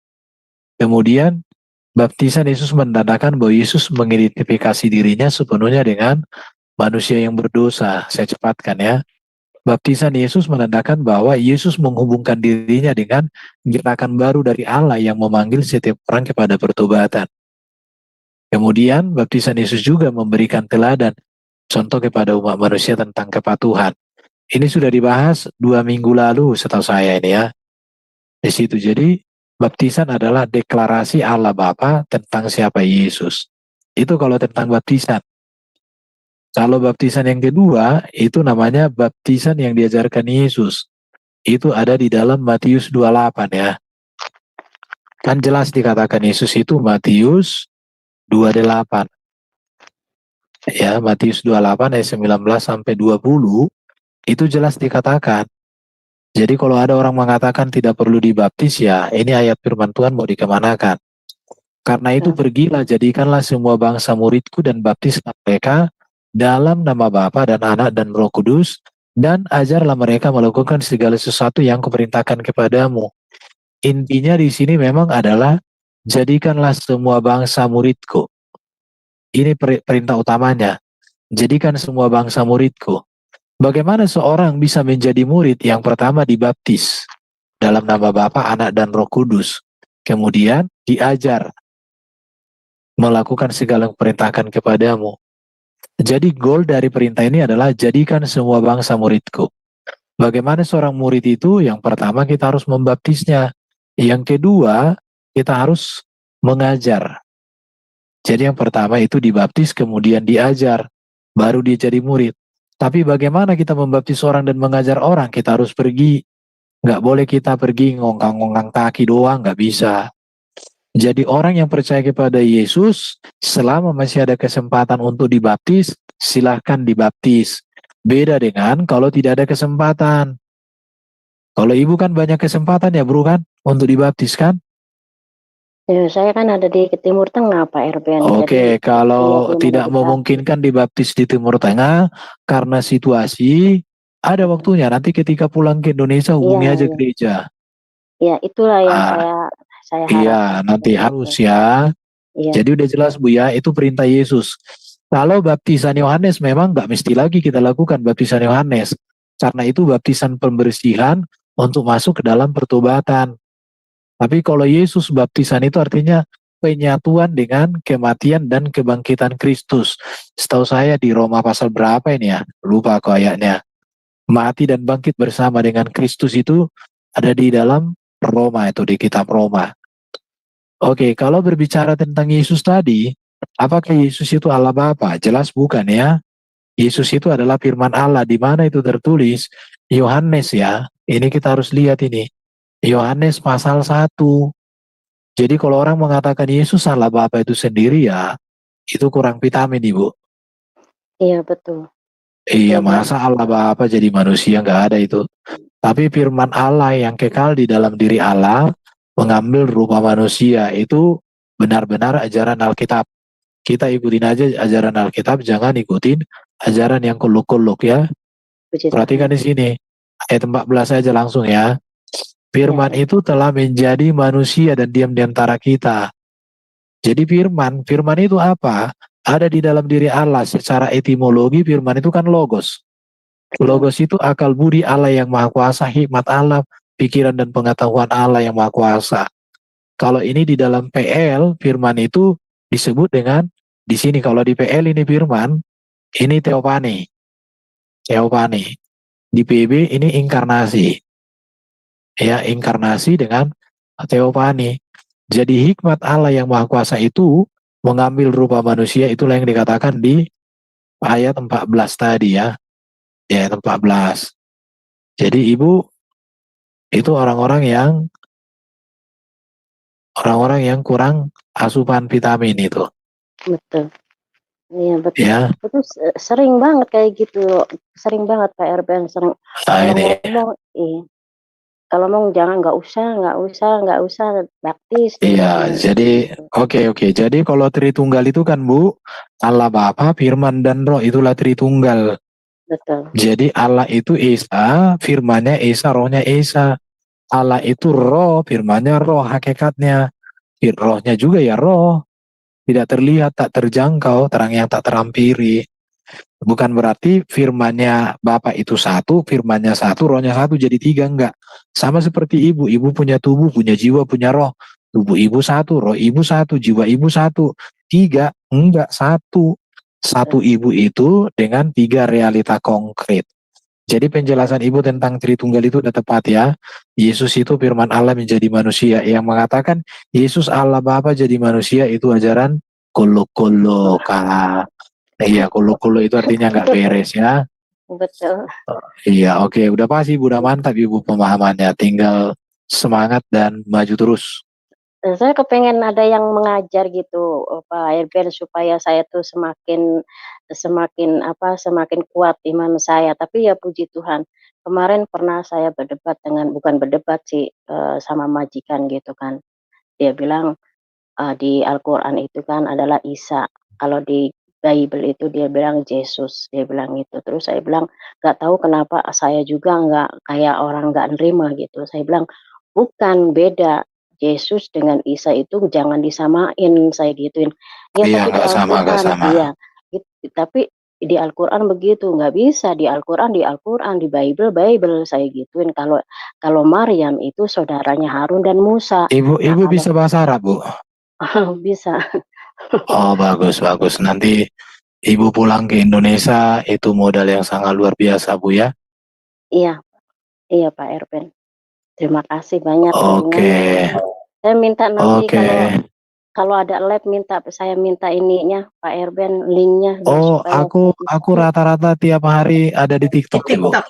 S2: Kemudian, baptisan Yesus menandakan bahwa Yesus mengidentifikasi dirinya sepenuhnya dengan manusia yang berdosa. Saya cepatkan ya. Baptisan Yesus menandakan bahwa Yesus menghubungkan dirinya dengan gerakan baru dari Allah yang memanggil setiap orang kepada pertobatan. Kemudian, baptisan Yesus juga memberikan teladan, contoh kepada umat manusia tentang kepatuhan. Ini sudah dibahas 2 minggu lalu setahu saya ini ya. Di situ jadi, baptisan adalah deklarasi Allah Bapa tentang siapa Yesus. Itu kalau tentang baptisan. Kalau baptisan yang kedua, itu namanya baptisan yang diajarkan Yesus. Itu ada di dalam Matius 28 ya. Kan jelas dikatakan Yesus itu Matius 28. Ya, Matius 28 ayat 19 sampai 20 itu jelas dikatakan. Jadi kalau ada orang mengatakan tidak perlu dibaptis ya, ini ayat firman Tuhan mau dikemanakan. Karena itu pergilah, jadikanlah semua bangsa muridku dan baptislah mereka dalam nama Bapa dan Anak dan Roh Kudus, dan ajarlah mereka melakukan segala sesuatu yang kuperintahkan kepadamu. Intinya di sini memang adalah jadikanlah semua bangsa muridku. Ini perintah utamanya. Jadikan semua bangsa muridku. Bagaimana seorang bisa menjadi murid? Yang pertama dibaptis dalam nama Bapa, Anak, dan Roh Kudus. Kemudian diajar melakukan segala yang kuperintahkan kepadamu. Jadi goal dari perintah ini adalah jadikan semua bangsa muridku. Bagaimana seorang murid itu? Yang pertama kita harus membaptisnya. Yang kedua kita harus mengajar. Jadi yang pertama itu dibaptis kemudian diajar. Baru dia jadi murid. Tapi bagaimana kita membaptis orang dan mengajar orang? Kita harus pergi. Nggak boleh kita pergi ngongkang-ngongkang kaki doang, nggak bisa. Jadi orang yang percaya kepada Yesus, selama masih ada kesempatan untuk dibaptis, silahkan dibaptis. Beda dengan kalau tidak ada kesempatan. Kalau ibu kan banyak kesempatan ya bro kan, untuk dibaptis kan?
S5: Ya, saya kan ada di Timur Tengah Pak Erben. Jadi
S2: Oke,
S5: iya
S2: kalau
S5: belum ada
S2: tidak
S5: dibaptis.
S2: memungkinkan dibaptis di Timur Tengah karena situasi, ada waktunya. Nanti ketika pulang ke Indonesia
S5: Iya,
S2: hubungi aja
S5: iya.
S2: gereja.
S5: Ya, itulah yang
S2: Ah,
S5: saya
S2: iya,
S5: harapkan
S2: nanti
S5: seperti itu.
S2: harus ya.
S5: Iya,
S2: Jadi udah jelas Bu ya, itu perintah Yesus. Kalau baptisan Yohanes memang nggak mesti lagi kita lakukan baptisan Yohanes. Karena itu baptisan pembersihan untuk masuk ke dalam pertobatan. Tapi kalau Yesus baptisan itu artinya penyatuan dengan kematian dan kebangkitan Kristus. Setahu saya di Roma pasal berapa ini ya? Lupa aku ayatnya. Mati dan bangkit bersama dengan Kristus itu ada di dalam Roma itu, di kitab Roma. Oke, kalau berbicara tentang Yesus tadi, apakah Yesus itu Allah Bapa? Jelas bukan ya. Yesus itu adalah firman Allah. Di mana itu tertulis? Yohanes ya. Ini kita harus lihat ini. Yohanes pasal 1. Jadi kalau orang mengatakan Yesus Allah Bapa itu sendiri ya, itu kurang vitamin Ibu.
S5: iya betul.
S2: Iya,
S5: Jadi
S2: masa Allah Bapa jadi manusia, nggak ada itu. Tapi firman Allah yang kekal di dalam diri Allah mengambil rupa manusia itu benar-benar ajaran Alkitab. Kita ikutin aja ajaran Alkitab, jangan ikutin ajaran yang kuluk-kuluk ya.
S5: puji
S2: Perhatikan
S5: Tuhan.
S2: di sini ayat 14 aja langsung ya. Firman
S5: Ya,
S2: itu telah menjadi manusia dan diam di antara kita. Jadi firman itu apa? Ada di dalam diri Allah. Secara etimologi firman itu kan logos.
S5: betul.
S2: Logos itu akal budi Allah yang maha kuasa, hikmat Allah, pikiran dan pengetahuan Allah yang maha kuasa. Kalau ini di dalam PL, firman itu disebut dengan, di sini kalau di PL ini firman, ini teopani. Teopani. Di PB ini inkarnasi. Ya, inkarnasi dengan teopani. Jadi hikmat Allah yang maha kuasa itu mengambil rupa manusia, itulah yang dikatakan di ayat 14 tadi ya. Ya, ayat 14. Jadi ibu itu orang-orang yang kurang asupan vitamin itu.
S5: Betul. Iya betul.
S2: Ya,
S5: Itu sering banget kayak gitu. Sering banget Pak Erben. Sering
S2: nah
S5: kalau
S2: ini.
S5: ngomong, kalau ngomong jangan nggak usah baptis
S2: Iya, jadi
S5: gitu.
S2: oke. Jadi kalau Tritunggal itu kan Bu, Allah Bapa, Firman dan Roh itulah Tritunggal.
S5: Betul.
S2: Jadi Allah itu Esa, firmannya Esa, rohnya Esa. Allah itu roh, firmannya roh, hakikatnya. Rohnya juga ya roh. Tidak terlihat, tak terjangkau, terang yang tak terampiri. Bukan berarti firmannya Bapak itu satu, firmannya satu, rohnya satu jadi tiga, enggak. Sama seperti ibu, ibu punya tubuh, punya jiwa, punya roh. Tubuh ibu satu, roh ibu satu, jiwa ibu satu. Tiga, enggak, satu. Satu ibu itu dengan tiga realita konkret. Jadi penjelasan ibu tentang Tritunggal itu udah tepat ya. Yesus itu firman Allah menjadi manusia. Yang mengatakan Yesus Allah Bapa jadi manusia itu ajaran kuluk-kuluk. Iya, kulu-kulu itu artinya nggak beres ya.
S5: Betul.
S2: Iya, oke. Udah pasti, udah mantap Ibu pemahamannya. Tinggal semangat dan maju terus.
S5: Saya kepengen ada yang mengajar gitu, Pak Irben, supaya saya tuh semakin semakin apa, semakin kuat iman saya. Tapi ya puji Tuhan, kemarin pernah saya berdebat dengan bukan berdebat sih, sama majikan gitu kan. Dia bilang, di Al-Qur'an itu kan adalah Isa, kalau di Bible itu, dia bilang Yesus, dia bilang itu. Terus saya bilang, nggak tahu kenapa saya juga nggak kayak orang nggak nerima gitu. Saya bilang, bukan, beda. Yesus dengan Isa itu jangan disamain, saya gituin. Ya
S2: Iya,
S5: tapi di
S2: nggak sama, nggak
S5: Al-Quran,
S2: sama.
S5: iya. Tapi di Al-Quran begitu, nggak bisa di Al-Quran, di Bible, Bible, saya gituin. Kalau kalau Maryam itu saudaranya Harun dan Musa.
S2: Ibu,
S5: Nah,
S2: ibu
S5: kalau
S2: bisa bahasa Arab, Bu?
S5: bisa.
S2: Oh, bagus, bagus. Nanti ibu pulang ke Indonesia, itu modal yang sangat luar biasa, Bu ya.
S5: Iya, iya Pak Erben. Terima kasih banyak
S2: Oke,
S5: dukungannya. Saya minta nanti
S2: oke.
S5: kalau ada lab saya minta ininya Pak Erben linknya biar
S2: Oh,
S5: supaya
S2: aku
S5: saya bisa.
S2: rata-rata tiap hari ada di
S1: Di
S2: TikTok, Ibu.
S1: TikTok.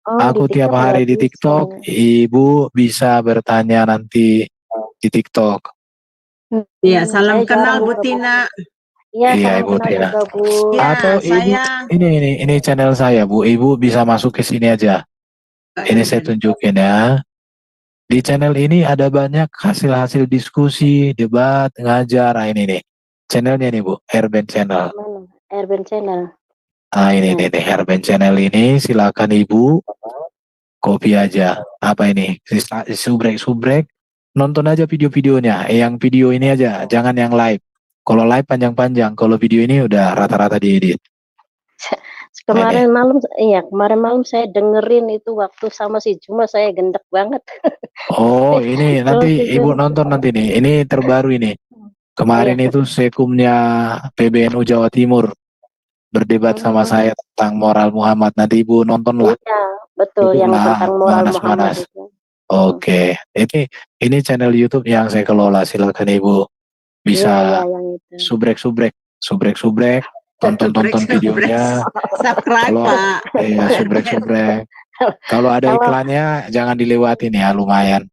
S5: Oh di
S2: Aku tiap
S5: TikTok
S2: hari
S5: nggak
S2: di
S5: bisa.
S2: TikTok, Ibu bisa bertanya nanti di TikTok.
S6: Iya, salam
S5: Saya
S6: kenal
S5: jarang
S6: Bu
S5: buka.
S6: Tina.
S5: Iya,
S2: Iya,
S5: salam
S2: Ibu
S5: kenal
S2: Tina.
S5: juga Bu.
S6: Ya,
S2: Atau Ibu,
S6: saya
S2: ini channel saya, Bu. Ibu bisa masuk ke sini aja.
S6: Pak
S2: Ini saya
S6: Erben.
S2: tunjukin ya. Di channel ini ada banyak hasil-hasil diskusi, debat, ngajar. Nah, ini nih. Channelnya nih, Bu. Airben Channel.
S5: Mana? Erben Channel.
S2: Nah, ini
S5: Nah,
S2: nih, Airben Channel ini. Silakan Ibu copy aja. Apa ini? Subrek. Nonton aja video-videonya. Yang video ini aja. Jangan yang live. Kalau live panjang-panjang. Kalau video ini udah rata-rata diedit. Nah, ini.
S5: kemarin malam saya dengerin itu waktu sama si Juma, saya gendek banget.
S2: Oh, ini
S5: Kalau
S2: nanti
S5: si
S2: Ibu
S5: Juma,
S2: nonton nanti nih. Ini terbaru ini.
S5: iya.
S2: Kemarin itu sekumnya PBNU Jawa Timur berdebat sama
S5: Hmm,
S2: saya tentang moral Muhammad. Nanti Ibu nonton lah.
S5: iya, betul
S2: Itu
S5: yang
S2: lah
S5: tentang moral Muhammad
S2: manas-manas.
S5: itu. Hmm.
S2: Oke, ini channel YouTube yang saya kelola. Silakan Ibu
S5: Iya, iya
S2: bisa
S5: yang itu.
S2: subrek.
S6: Subrek,
S2: Tonton
S6: subrek.
S2: videonya.
S6: Subscribe,
S2: Kalau
S6: Pak
S2: ya
S6: Erben.
S2: subrek. Kalau ada
S5: Kalau
S2: iklannya jangan dilewatin ya, lumayan.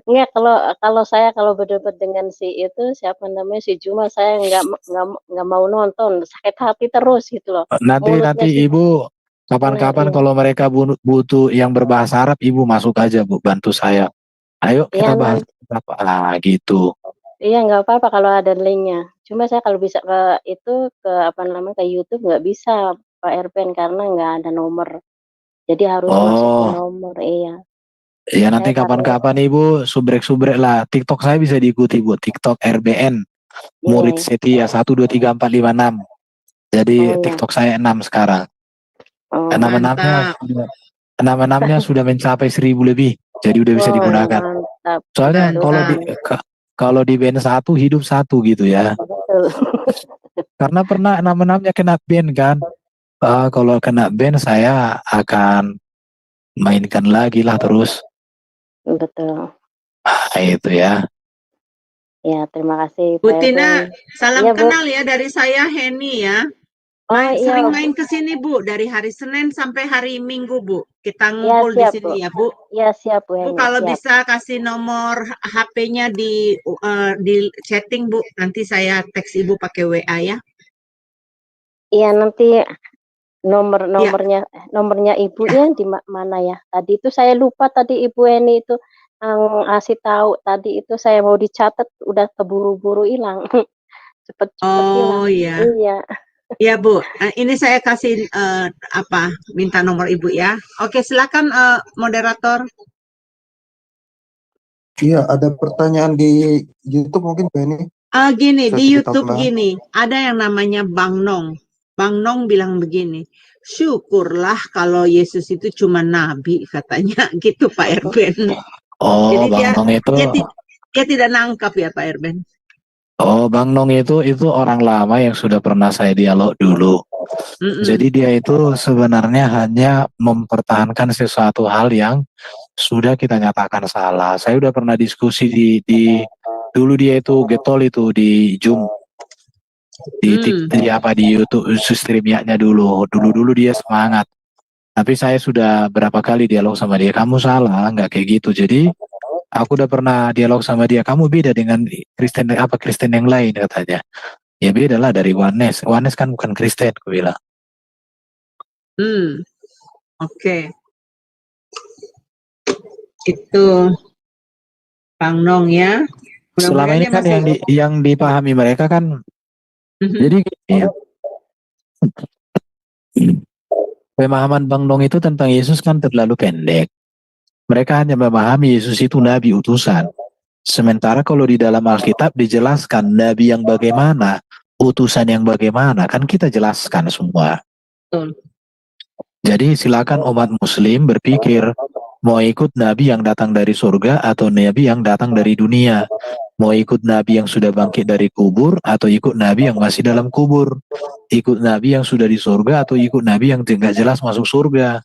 S5: enggak, kalau saya kalau berdebat dengan si itu siapa namanya si Juma, saya nggak mau nonton, sakit hati terus gitu loh.
S2: Nanti
S5: Mulutnya sih,
S2: Ibu kapan-kapan
S5: iya,
S2: kalau mereka butuh yang berbahasa Arab, Ibu masuk aja, Bu, bantu saya. Ayo
S5: iya
S2: kita bahas
S5: nanti,
S2: apa? Ah, gitu.
S5: iya nggak apa-apa kalau ada linknya. Cuma saya kalau bisa ke itu ke apa namanya ke YouTube nggak bisa Pak Erben karena nggak ada nomor. Jadi harus masukin
S2: Oh,
S5: nomor, iya.
S2: ya nanti
S5: Saya kalau
S2: kapan-kapan Ibu subrek lah. TikTok saya bisa diikuti, Bu. TikTok RBN Murid
S5: iya,
S2: Setia 1 2 3 4 5 6.
S5: oh
S2: Jadi
S5: ya,
S2: TikTok saya 6 sekarang.
S5: oh,
S2: Enam-enamnya
S6: Mantap.
S2: sudah enam-enamnya sudah mencapai 1.000 lebih. Jadi udah bisa
S5: oh
S2: digunakan.
S5: mantap, puji
S2: Soalnya
S5: Tuhan,
S2: kalau di band satu hidup satu gitu ya.
S5: betul,
S2: Karena pernah enam-enamnya kena band kan. Kalau kena band saya akan mainkan lagi lah terus.
S5: betul.
S2: Itu ya.
S5: Ya terima kasih
S6: Bu
S5: Pak
S6: Tina,
S5: Erben.
S6: salam
S5: Iya Bu.
S6: kenal ya dari saya Heni ya.
S5: Oh iya,
S6: Sering
S5: Bu.
S6: main ke sini Bu, dari hari Senin sampai hari Minggu Bu. Kita
S5: Ya
S6: ngumpul di
S5: siap Bu.
S6: sini ya Bu.
S5: Ya siap Bu
S6: Bu
S5: Heni,
S6: kalau
S5: siap.
S6: bisa kasih nomor HP-nya di chatting Bu. Nanti saya teks Ibu pakai WA ya.
S5: Iya nanti
S6: Ya,
S5: nomornya Ibu ya di mana ya? Tadi itu saya lupa tadi Ibu Heni itu ngasih tahu tadi itu saya mau dicatat udah keburu-buru hilang. Cepet-cepet hilang.
S6: oh ya.
S5: Iya.
S6: Ya Bu, ini saya kasih minta nomor Ibu ya. Oke, silakan moderator.
S1: Iya, ada pertanyaan di YouTube mungkin Pak ini
S6: Gini,
S1: bisa
S6: di YouTube
S1: ditambah.
S6: gini, ada yang namanya Bang Nong. Bang Nong bilang begini, syukurlah kalau Yesus itu cuma nabi katanya gitu Pak Erben.
S2: Oh,
S6: Jadi
S2: Bang Nong itu
S6: dia tidak nangkap ya Pak Erben.
S2: Oh, Bang Nong itu orang lama yang sudah pernah saya dialog dulu.
S6: Mm-mm.
S2: Jadi dia itu sebenarnya hanya mempertahankan sesuatu hal yang sudah kita nyatakan salah. Saya udah pernah diskusi dulu dia itu getol itu di Zoom di YouTube streamnya dulu dia semangat. Tapi saya sudah berapa kali dialog sama dia, kamu salah, nggak kayak gitu. Jadi aku udah pernah dialog sama dia, kamu beda dengan Kristen yang lain katanya. Ya beda lah dari Oneness. Oneness kan bukan Kristen, aku bilang.
S6: Oke. Itu Bang Nong ya.
S2: Selama
S6: Mudah-mudahan
S2: ini
S6: dia
S2: kan
S6: masih
S2: yang dipahami mereka kan Jadi gini ya, pemahaman Bang Dong itu tentang Yesus kan terlalu pendek. Mereka hanya memahami Yesus itu nabi utusan. Sementara kalau di dalam Alkitab dijelaskan nabi yang bagaimana, utusan yang bagaimana, kan kita jelaskan semua.
S6: Betul.
S2: Jadi silakan umat muslim berpikir mau ikut nabi yang datang dari surga atau nabi yang datang dari dunia. Mau ikut nabi yang sudah bangkit dari kubur atau ikut nabi yang masih dalam kubur. Ikut nabi yang sudah di surga atau ikut nabi yang tidak jelas masuk surga.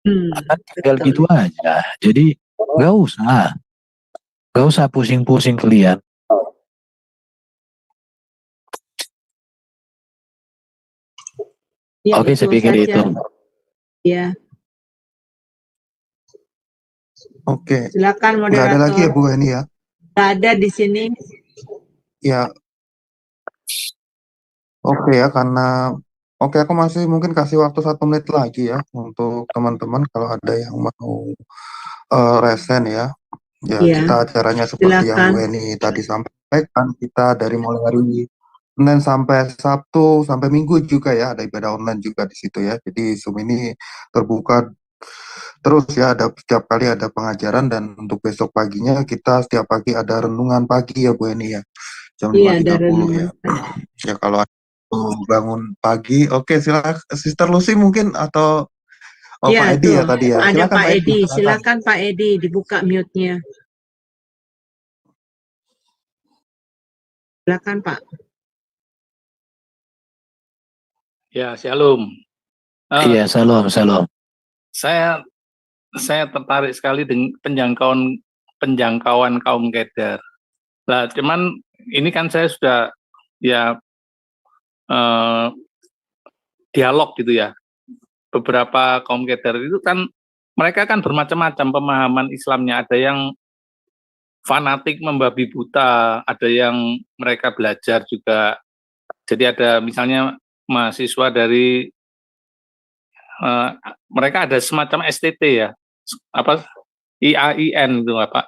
S2: Kan tinggal
S6: Betul.
S2: gitu aja. Jadi gak usah pusing-pusing kalian.
S6: Ya,
S2: Oke, saya
S6: betul
S2: pikir
S6: saja.
S2: itu.
S6: Ya,
S1: Oke,
S6: silakan
S1: nggak ada lagi ya
S6: moderator.
S1: Bu Eni ya?
S6: Nggak ada di sini.
S1: Ya, oke ya, karena oke aku masih mungkin kasih waktu 1 menit lagi ya untuk teman-teman kalau ada yang mau resen ya. Ya,
S6: Ya,
S1: kita acaranya seperti yang Bu
S6: silakan.
S1: Eni tadi sampaikan, kita dari mulai hari Senin sampai Sabtu sampai Minggu juga ya, ada ibadah online juga di situ ya. Jadi Zoom ini terbuka terus ya, ada setiap kali ada pengajaran, dan untuk besok paginya kita setiap pagi ada renungan pagi ya Bu Eni ya, jam
S6: Iya, ada
S1: 5.30 ya.
S6: renungan.
S1: Ya kalau ada bangun pagi, oke silakan Sister Lucy mungkin atau
S6: Iya,
S1: Pak Edi
S6: tuh.
S1: ya tadi ya.
S6: Ada
S1: Silakan
S6: Pak
S1: Pak Edi,
S6: Edi.
S1: silakan.
S6: Silakan Pak Edi dibuka mute-nya. Silakan Pak.
S7: Ya, shalom.
S2: Iya, salam.
S7: Saya tertarik sekali dengan penjangkauan kaum keder. Nah, cuman ini kan saya sudah ya dialog gitu ya. Beberapa kaum keder itu kan mereka kan bermacam-macam pemahaman Islamnya. Ada yang fanatik membabi buta, ada yang mereka belajar juga. Jadi ada misalnya mahasiswa dari mereka ada semacam STT ya, apa IAIN itu apa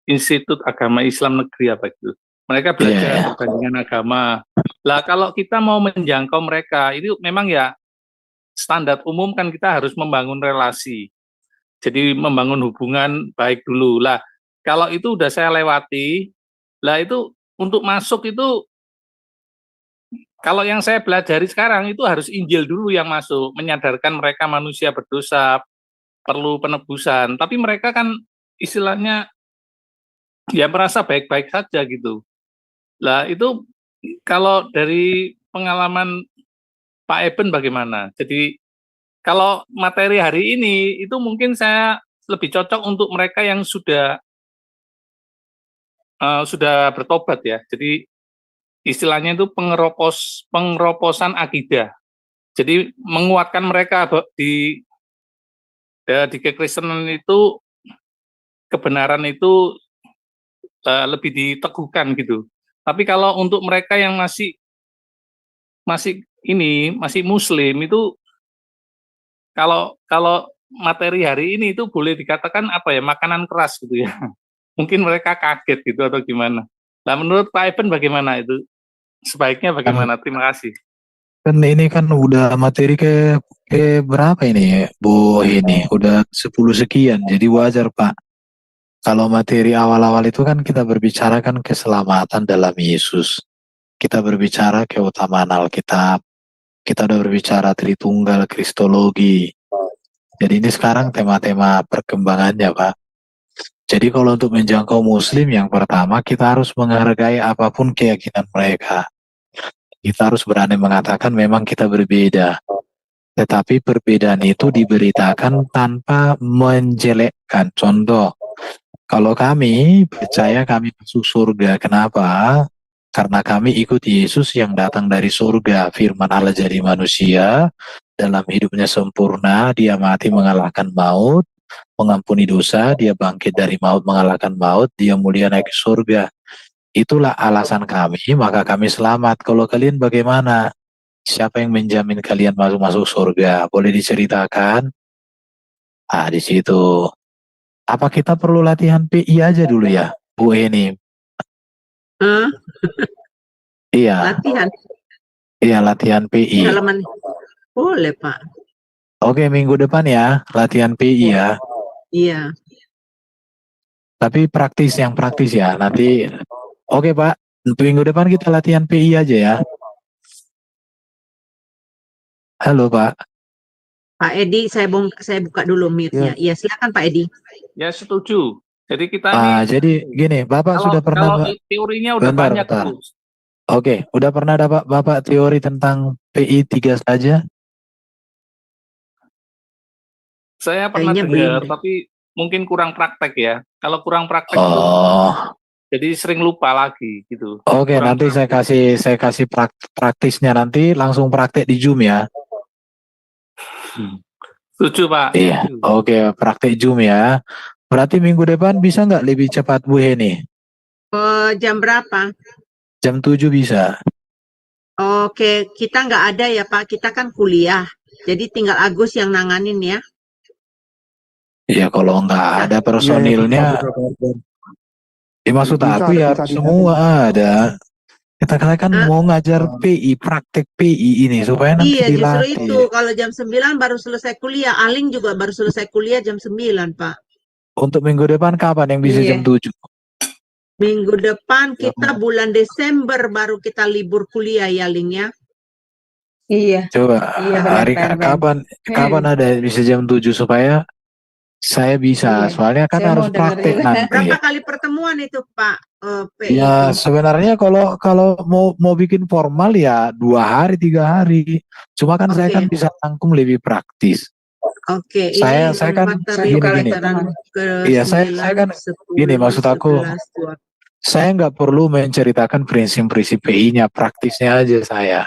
S7: Institut Agama Islam Negeri apa itu. Mereka belajar perbandingan agama. Lah kalau kita mau menjangkau mereka itu memang ya standar umum kan kita harus membangun relasi. Jadi membangun hubungan baik dulu. Lah kalau itu udah saya lewati, lah itu untuk masuk itu kalau yang saya pelajari sekarang itu harus Injil dulu yang masuk, menyadarkan mereka manusia berdosa, perlu penebusan. Tapi mereka kan istilahnya ya merasa baik-baik saja gitu. Lah itu kalau dari pengalaman Pak Eben bagaimana? Jadi kalau materi hari ini itu mungkin saya lebih cocok untuk mereka yang sudah bertobat ya. Jadi istilahnya itu pengeroposan akidah. Jadi menguatkan mereka di kekristenan itu kebenaran itu lebih diteguhkan gitu. Tapi kalau untuk mereka yang masih muslim itu kalau materi hari ini itu boleh dikatakan apa ya, makanan keras gitu ya. Mungkin mereka kaget gitu atau gimana. Nah menurut Pak Eben bagaimana itu? Sebaiknya bagaimana? Terima kasih.
S2: Kan ini kan udah materi ke berapa ini Bu ini? Udah 10 sekian, jadi wajar Pak. Kalau materi awal-awal itu kan kita berbicara kan keselamatan dalam Yesus. Kita berbicara keutamaan Alkitab. Kita udah berbicara Tritunggal, Kristologi. Jadi ini sekarang tema-tema perkembangannya Pak. Jadi kalau untuk menjangkau Muslim yang pertama kita harus menghargai apapun keyakinan mereka. Kita harus berani mengatakan memang kita berbeda. Tetapi perbedaan itu diberitakan tanpa menjelekkan. Contoh, kalau kami percaya kami masuk surga, kenapa? Karena kami ikut Yesus yang datang dari surga. Firman Allah jadi manusia, dalam hidupnya sempurna, dia mati mengalahkan maut, mengampuni dosa, dia bangkit dari maut mengalahkan maut, dia mulia naik ke surga. Itulah alasan kami, maka kami selamat. Kalau kalian bagaimana? Siapa yang menjamin kalian masuk surga? Boleh diceritakan? Ah, di situ. Apa kita perlu latihan PI aja dulu ya, Bu Eni?
S6: Hah?
S2: Iya.
S6: Latihan.
S2: Iya, latihan PI.
S6: Halaman boleh Pak.
S2: Oke, minggu depan ya, latihan PI ya.
S6: Iya.
S2: Tapi yang praktis ya. Nanti, oke Pak, untuk minggu depan kita latihan PI aja ya. Halo Pak.
S6: Pak Edi, saya buka dulu mute-nya. Iya, silakan Pak Edi.
S7: Ya setuju. Jadi kita
S2: Jadi gini, Bapak
S7: kalau,
S2: sudah pernah
S7: kalau teorinya udah
S2: bentar,
S7: banyak
S2: bentar.
S7: terus.
S2: Oke, udah pernah dapat Bapak teori tentang PI 3 saja?
S7: Saya pernah
S6: Kayaknya
S7: dengar,
S6: belum.
S7: tapi mungkin kurang praktek ya. Kalau kurang praktek itu
S2: Oh,
S7: jadi sering lupa lagi gitu.
S2: oke,
S7: Kurang
S2: nanti saya kasih praktisnya nanti langsung praktek di Zoom ya.
S7: Setuju Pak.
S2: Iya, oke, praktek Zoom ya. Berarti minggu depan bisa nggak lebih cepat Bu Heni?
S6: Jam berapa?
S2: Jam 7 bisa.
S6: Oke, kita nggak ada ya Pak. Kita kan kuliah. Jadi tinggal Agus yang nanganin ya.
S2: Ya kalau nggak ada personilnya, ya maksud
S1: Bisa,
S2: aku ya
S1: bisa
S2: semua ada. Kita kan
S6: Ah,
S2: mau ngajar PI, praktek PI ini supaya nanti
S6: Iya, justru itu.
S2: dilatih.
S6: Kalau jam 9 baru selesai kuliah. Aling juga baru selesai kuliah jam 9, Pak.
S2: Untuk minggu depan kapan yang bisa
S3: Iya.
S2: jam 7?
S6: Minggu depan kita bulan Desember baru kita libur kuliah ya, Ling ya.
S3: Iya.
S2: Coba
S3: Iya, benar,
S2: hari
S3: Pak Erben.
S2: kapan ada yang bisa jam 7 supaya saya bisa.
S3: Iya.
S2: Soalnya kan
S3: Saya
S2: harus
S3: mau
S2: praktek
S3: dengerin.
S2: nanti.
S6: Berapa kali pertemuan itu, Pak? PI
S2: Ya
S6: itu.
S2: sebenarnya kalau mau bikin formal ya 2 hari 3 hari. Cuma kan saya kan
S6: Oke.
S2: bisa rangkum lebih praktis.
S6: Oke,
S2: Saya
S6: ini
S2: kan
S6: materi
S2: gini.
S6: pelajaran
S2: Iya, saya kan
S6: 9,
S2: gini
S6: 10,
S2: maksud aku.
S6: 11, 12.
S2: Saya nggak perlu menceritakan prinsip-prinsip PI-nya, praktisnya aja saya.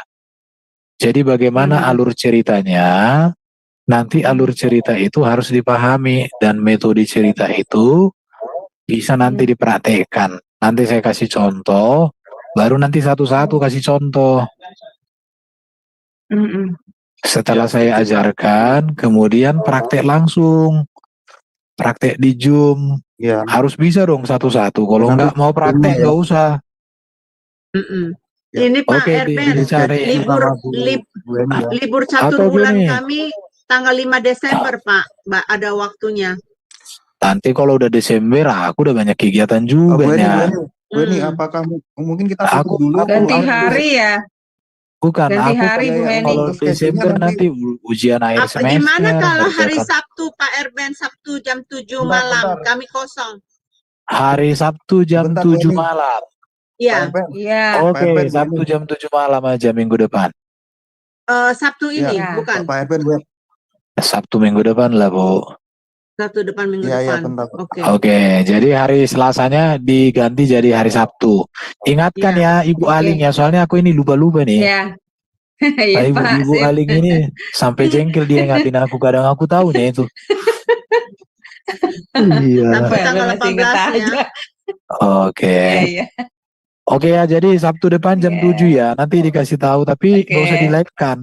S2: Jadi bagaimana alur ceritanya, nanti alur cerita itu harus dipahami dan metode cerita itu bisa nanti dipraktekkan. Nanti saya kasih contoh, baru nanti satu-satu kasih contoh. Setelah saya ajarkan, kemudian praktek langsung. Praktek di Zoom.
S1: Iya.
S2: Harus bisa dong satu-satu. Kalau
S1: Nanti
S2: nggak mau praktek,
S1: ya.
S2: nggak usah.
S1: Ya.
S6: Ini Pak
S2: Oke,
S6: Erben,
S2: dicari.
S6: libur catur
S2: Atau
S6: bulan
S2: gini.
S6: kami tanggal 5 Desember, Pak. Ada waktunya.
S2: Nanti kalau udah Desember, aku udah banyak kegiatan juga nih.
S1: Bu Eni, apakah mungkin kita
S2: Aku
S3: Ganti hari ya.
S2: bukan
S3: Ganti
S2: aku
S3: hari, Bu Heni.
S2: kalau Desember nanti ujian akhir semester.
S6: Gimana kalau hari
S2: mengerjakan.
S6: Sabtu, Pak Erben, Sabtu jam 7 malam, kami kosong.
S2: Hari Sabtu jam 7 malam.
S6: Iya.
S3: Iya.
S2: Oke, Sabtu jam 7 malam aja minggu depan.
S6: Sabtu ini,
S3: Ya.
S6: bukan?
S1: Pak Erben,
S2: Sabtu minggu depan lah, Bu.
S6: Sabtu depan minggu depan. Oke.
S2: Oke, jadi hari Selasanya diganti jadi hari Sabtu. Ingatkan ya Ibu Aling ya, soalnya aku ini lupa-lupa nih.
S3: Iya. Iya, Pak.
S2: Ibu
S3: Sip.
S2: Aling ini sampai jengkel dia ingatin aku, kadang aku tahunya itu. Iya.
S6: Sabtu tanggal
S3: Masih ingat
S6: 18 ya.
S3: aja.
S2: Oke.
S3: Iya.
S2: Oke ya, jadi Sabtu depan jam 7 ya. Nanti dikasih tahu, tapi nggak usah di-live-kan.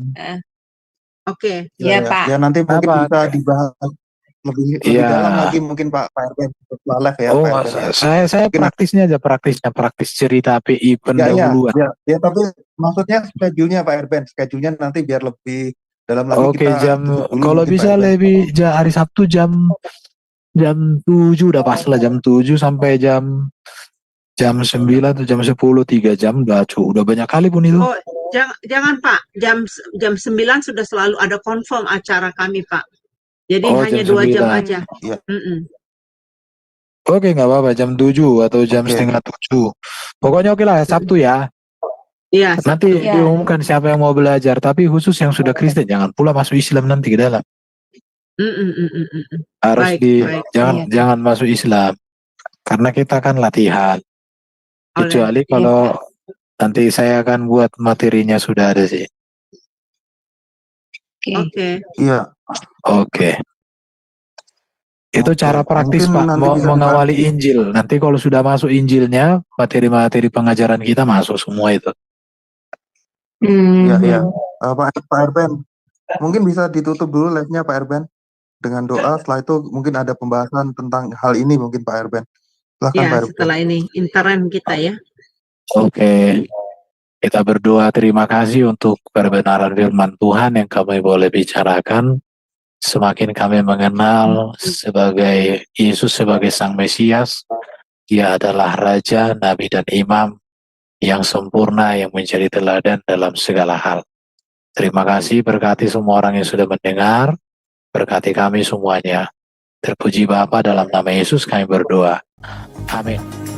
S6: Oke.
S3: Iya, Pak.
S1: Ya nanti mungkin
S2: Apa?
S1: bisa dibahas lebih dalam lagi mungkin Pak Erben setelah live ya.
S2: Oh,
S1: Pak Erben, ya.
S2: saya praktisnya aja, praktis cerita PI pendahuluan.
S1: Ya, tapi maksudnya schedule-nya Pak Erben, schedule-nya nanti biar lebih dalam lagi
S2: Oke,
S1: kita tutup dulu
S2: kalau
S1: mungkin,
S2: bisa
S1: Pak Erben.
S2: lebih hari Sabtu jam 7 udah pas lah, jam 7 sampai jam 9 atau jam 10, 3 jam udah banyak kali pun itu.
S6: Oh, jangan Pak, jam 9 sudah selalu ada confirm acara kami Pak. Jadi hanya
S2: jam
S6: 2 jam
S2: 9.
S6: aja.
S1: Iya.
S2: Oke, nggak apa-apa, jam 7 atau jam setengah 7. Pokoknya oke lah, Sabtu ya.
S6: Iya.
S2: Nanti diumumkan siapa yang mau belajar, tapi khusus yang sudah Kristen jangan pula masuk Islam nanti ke dalam. Harus
S6: Baik.
S2: jangan masuk Islam. Karena kita kan latihan. Kecuali kalau nanti saya akan buat materinya sudah ada sih.
S6: Oke.
S1: Iya.
S2: Oke. Itu cara praktis
S1: Mungkin
S2: Pak,
S1: nanti bisa
S2: mengawali Injil. Nanti kalau sudah masuk Injilnya, materi-materi pengajaran kita masuk semua itu.
S1: Iya. Pak Erben, mungkin bisa ditutup dulu live-nya Pak Erben dengan doa. Setelah itu mungkin ada pembahasan tentang hal ini mungkin Pak Erben. Silahkan
S6: Ya,
S1: Pak Erben.
S6: setelah ini intern kita ya.
S2: Oke. Kita berdoa terima kasih untuk kebenaran firman Tuhan yang kami boleh bicarakan. Semakin kami mengenal sebagai Yesus sebagai Sang Mesias, Dia adalah Raja, Nabi, dan Imam yang sempurna, yang menjadi teladan dalam segala hal. Terima kasih, berkati semua orang yang sudah mendengar, berkati kami semuanya. Terpuji Bapa, dalam nama Yesus kami berdoa. Amin.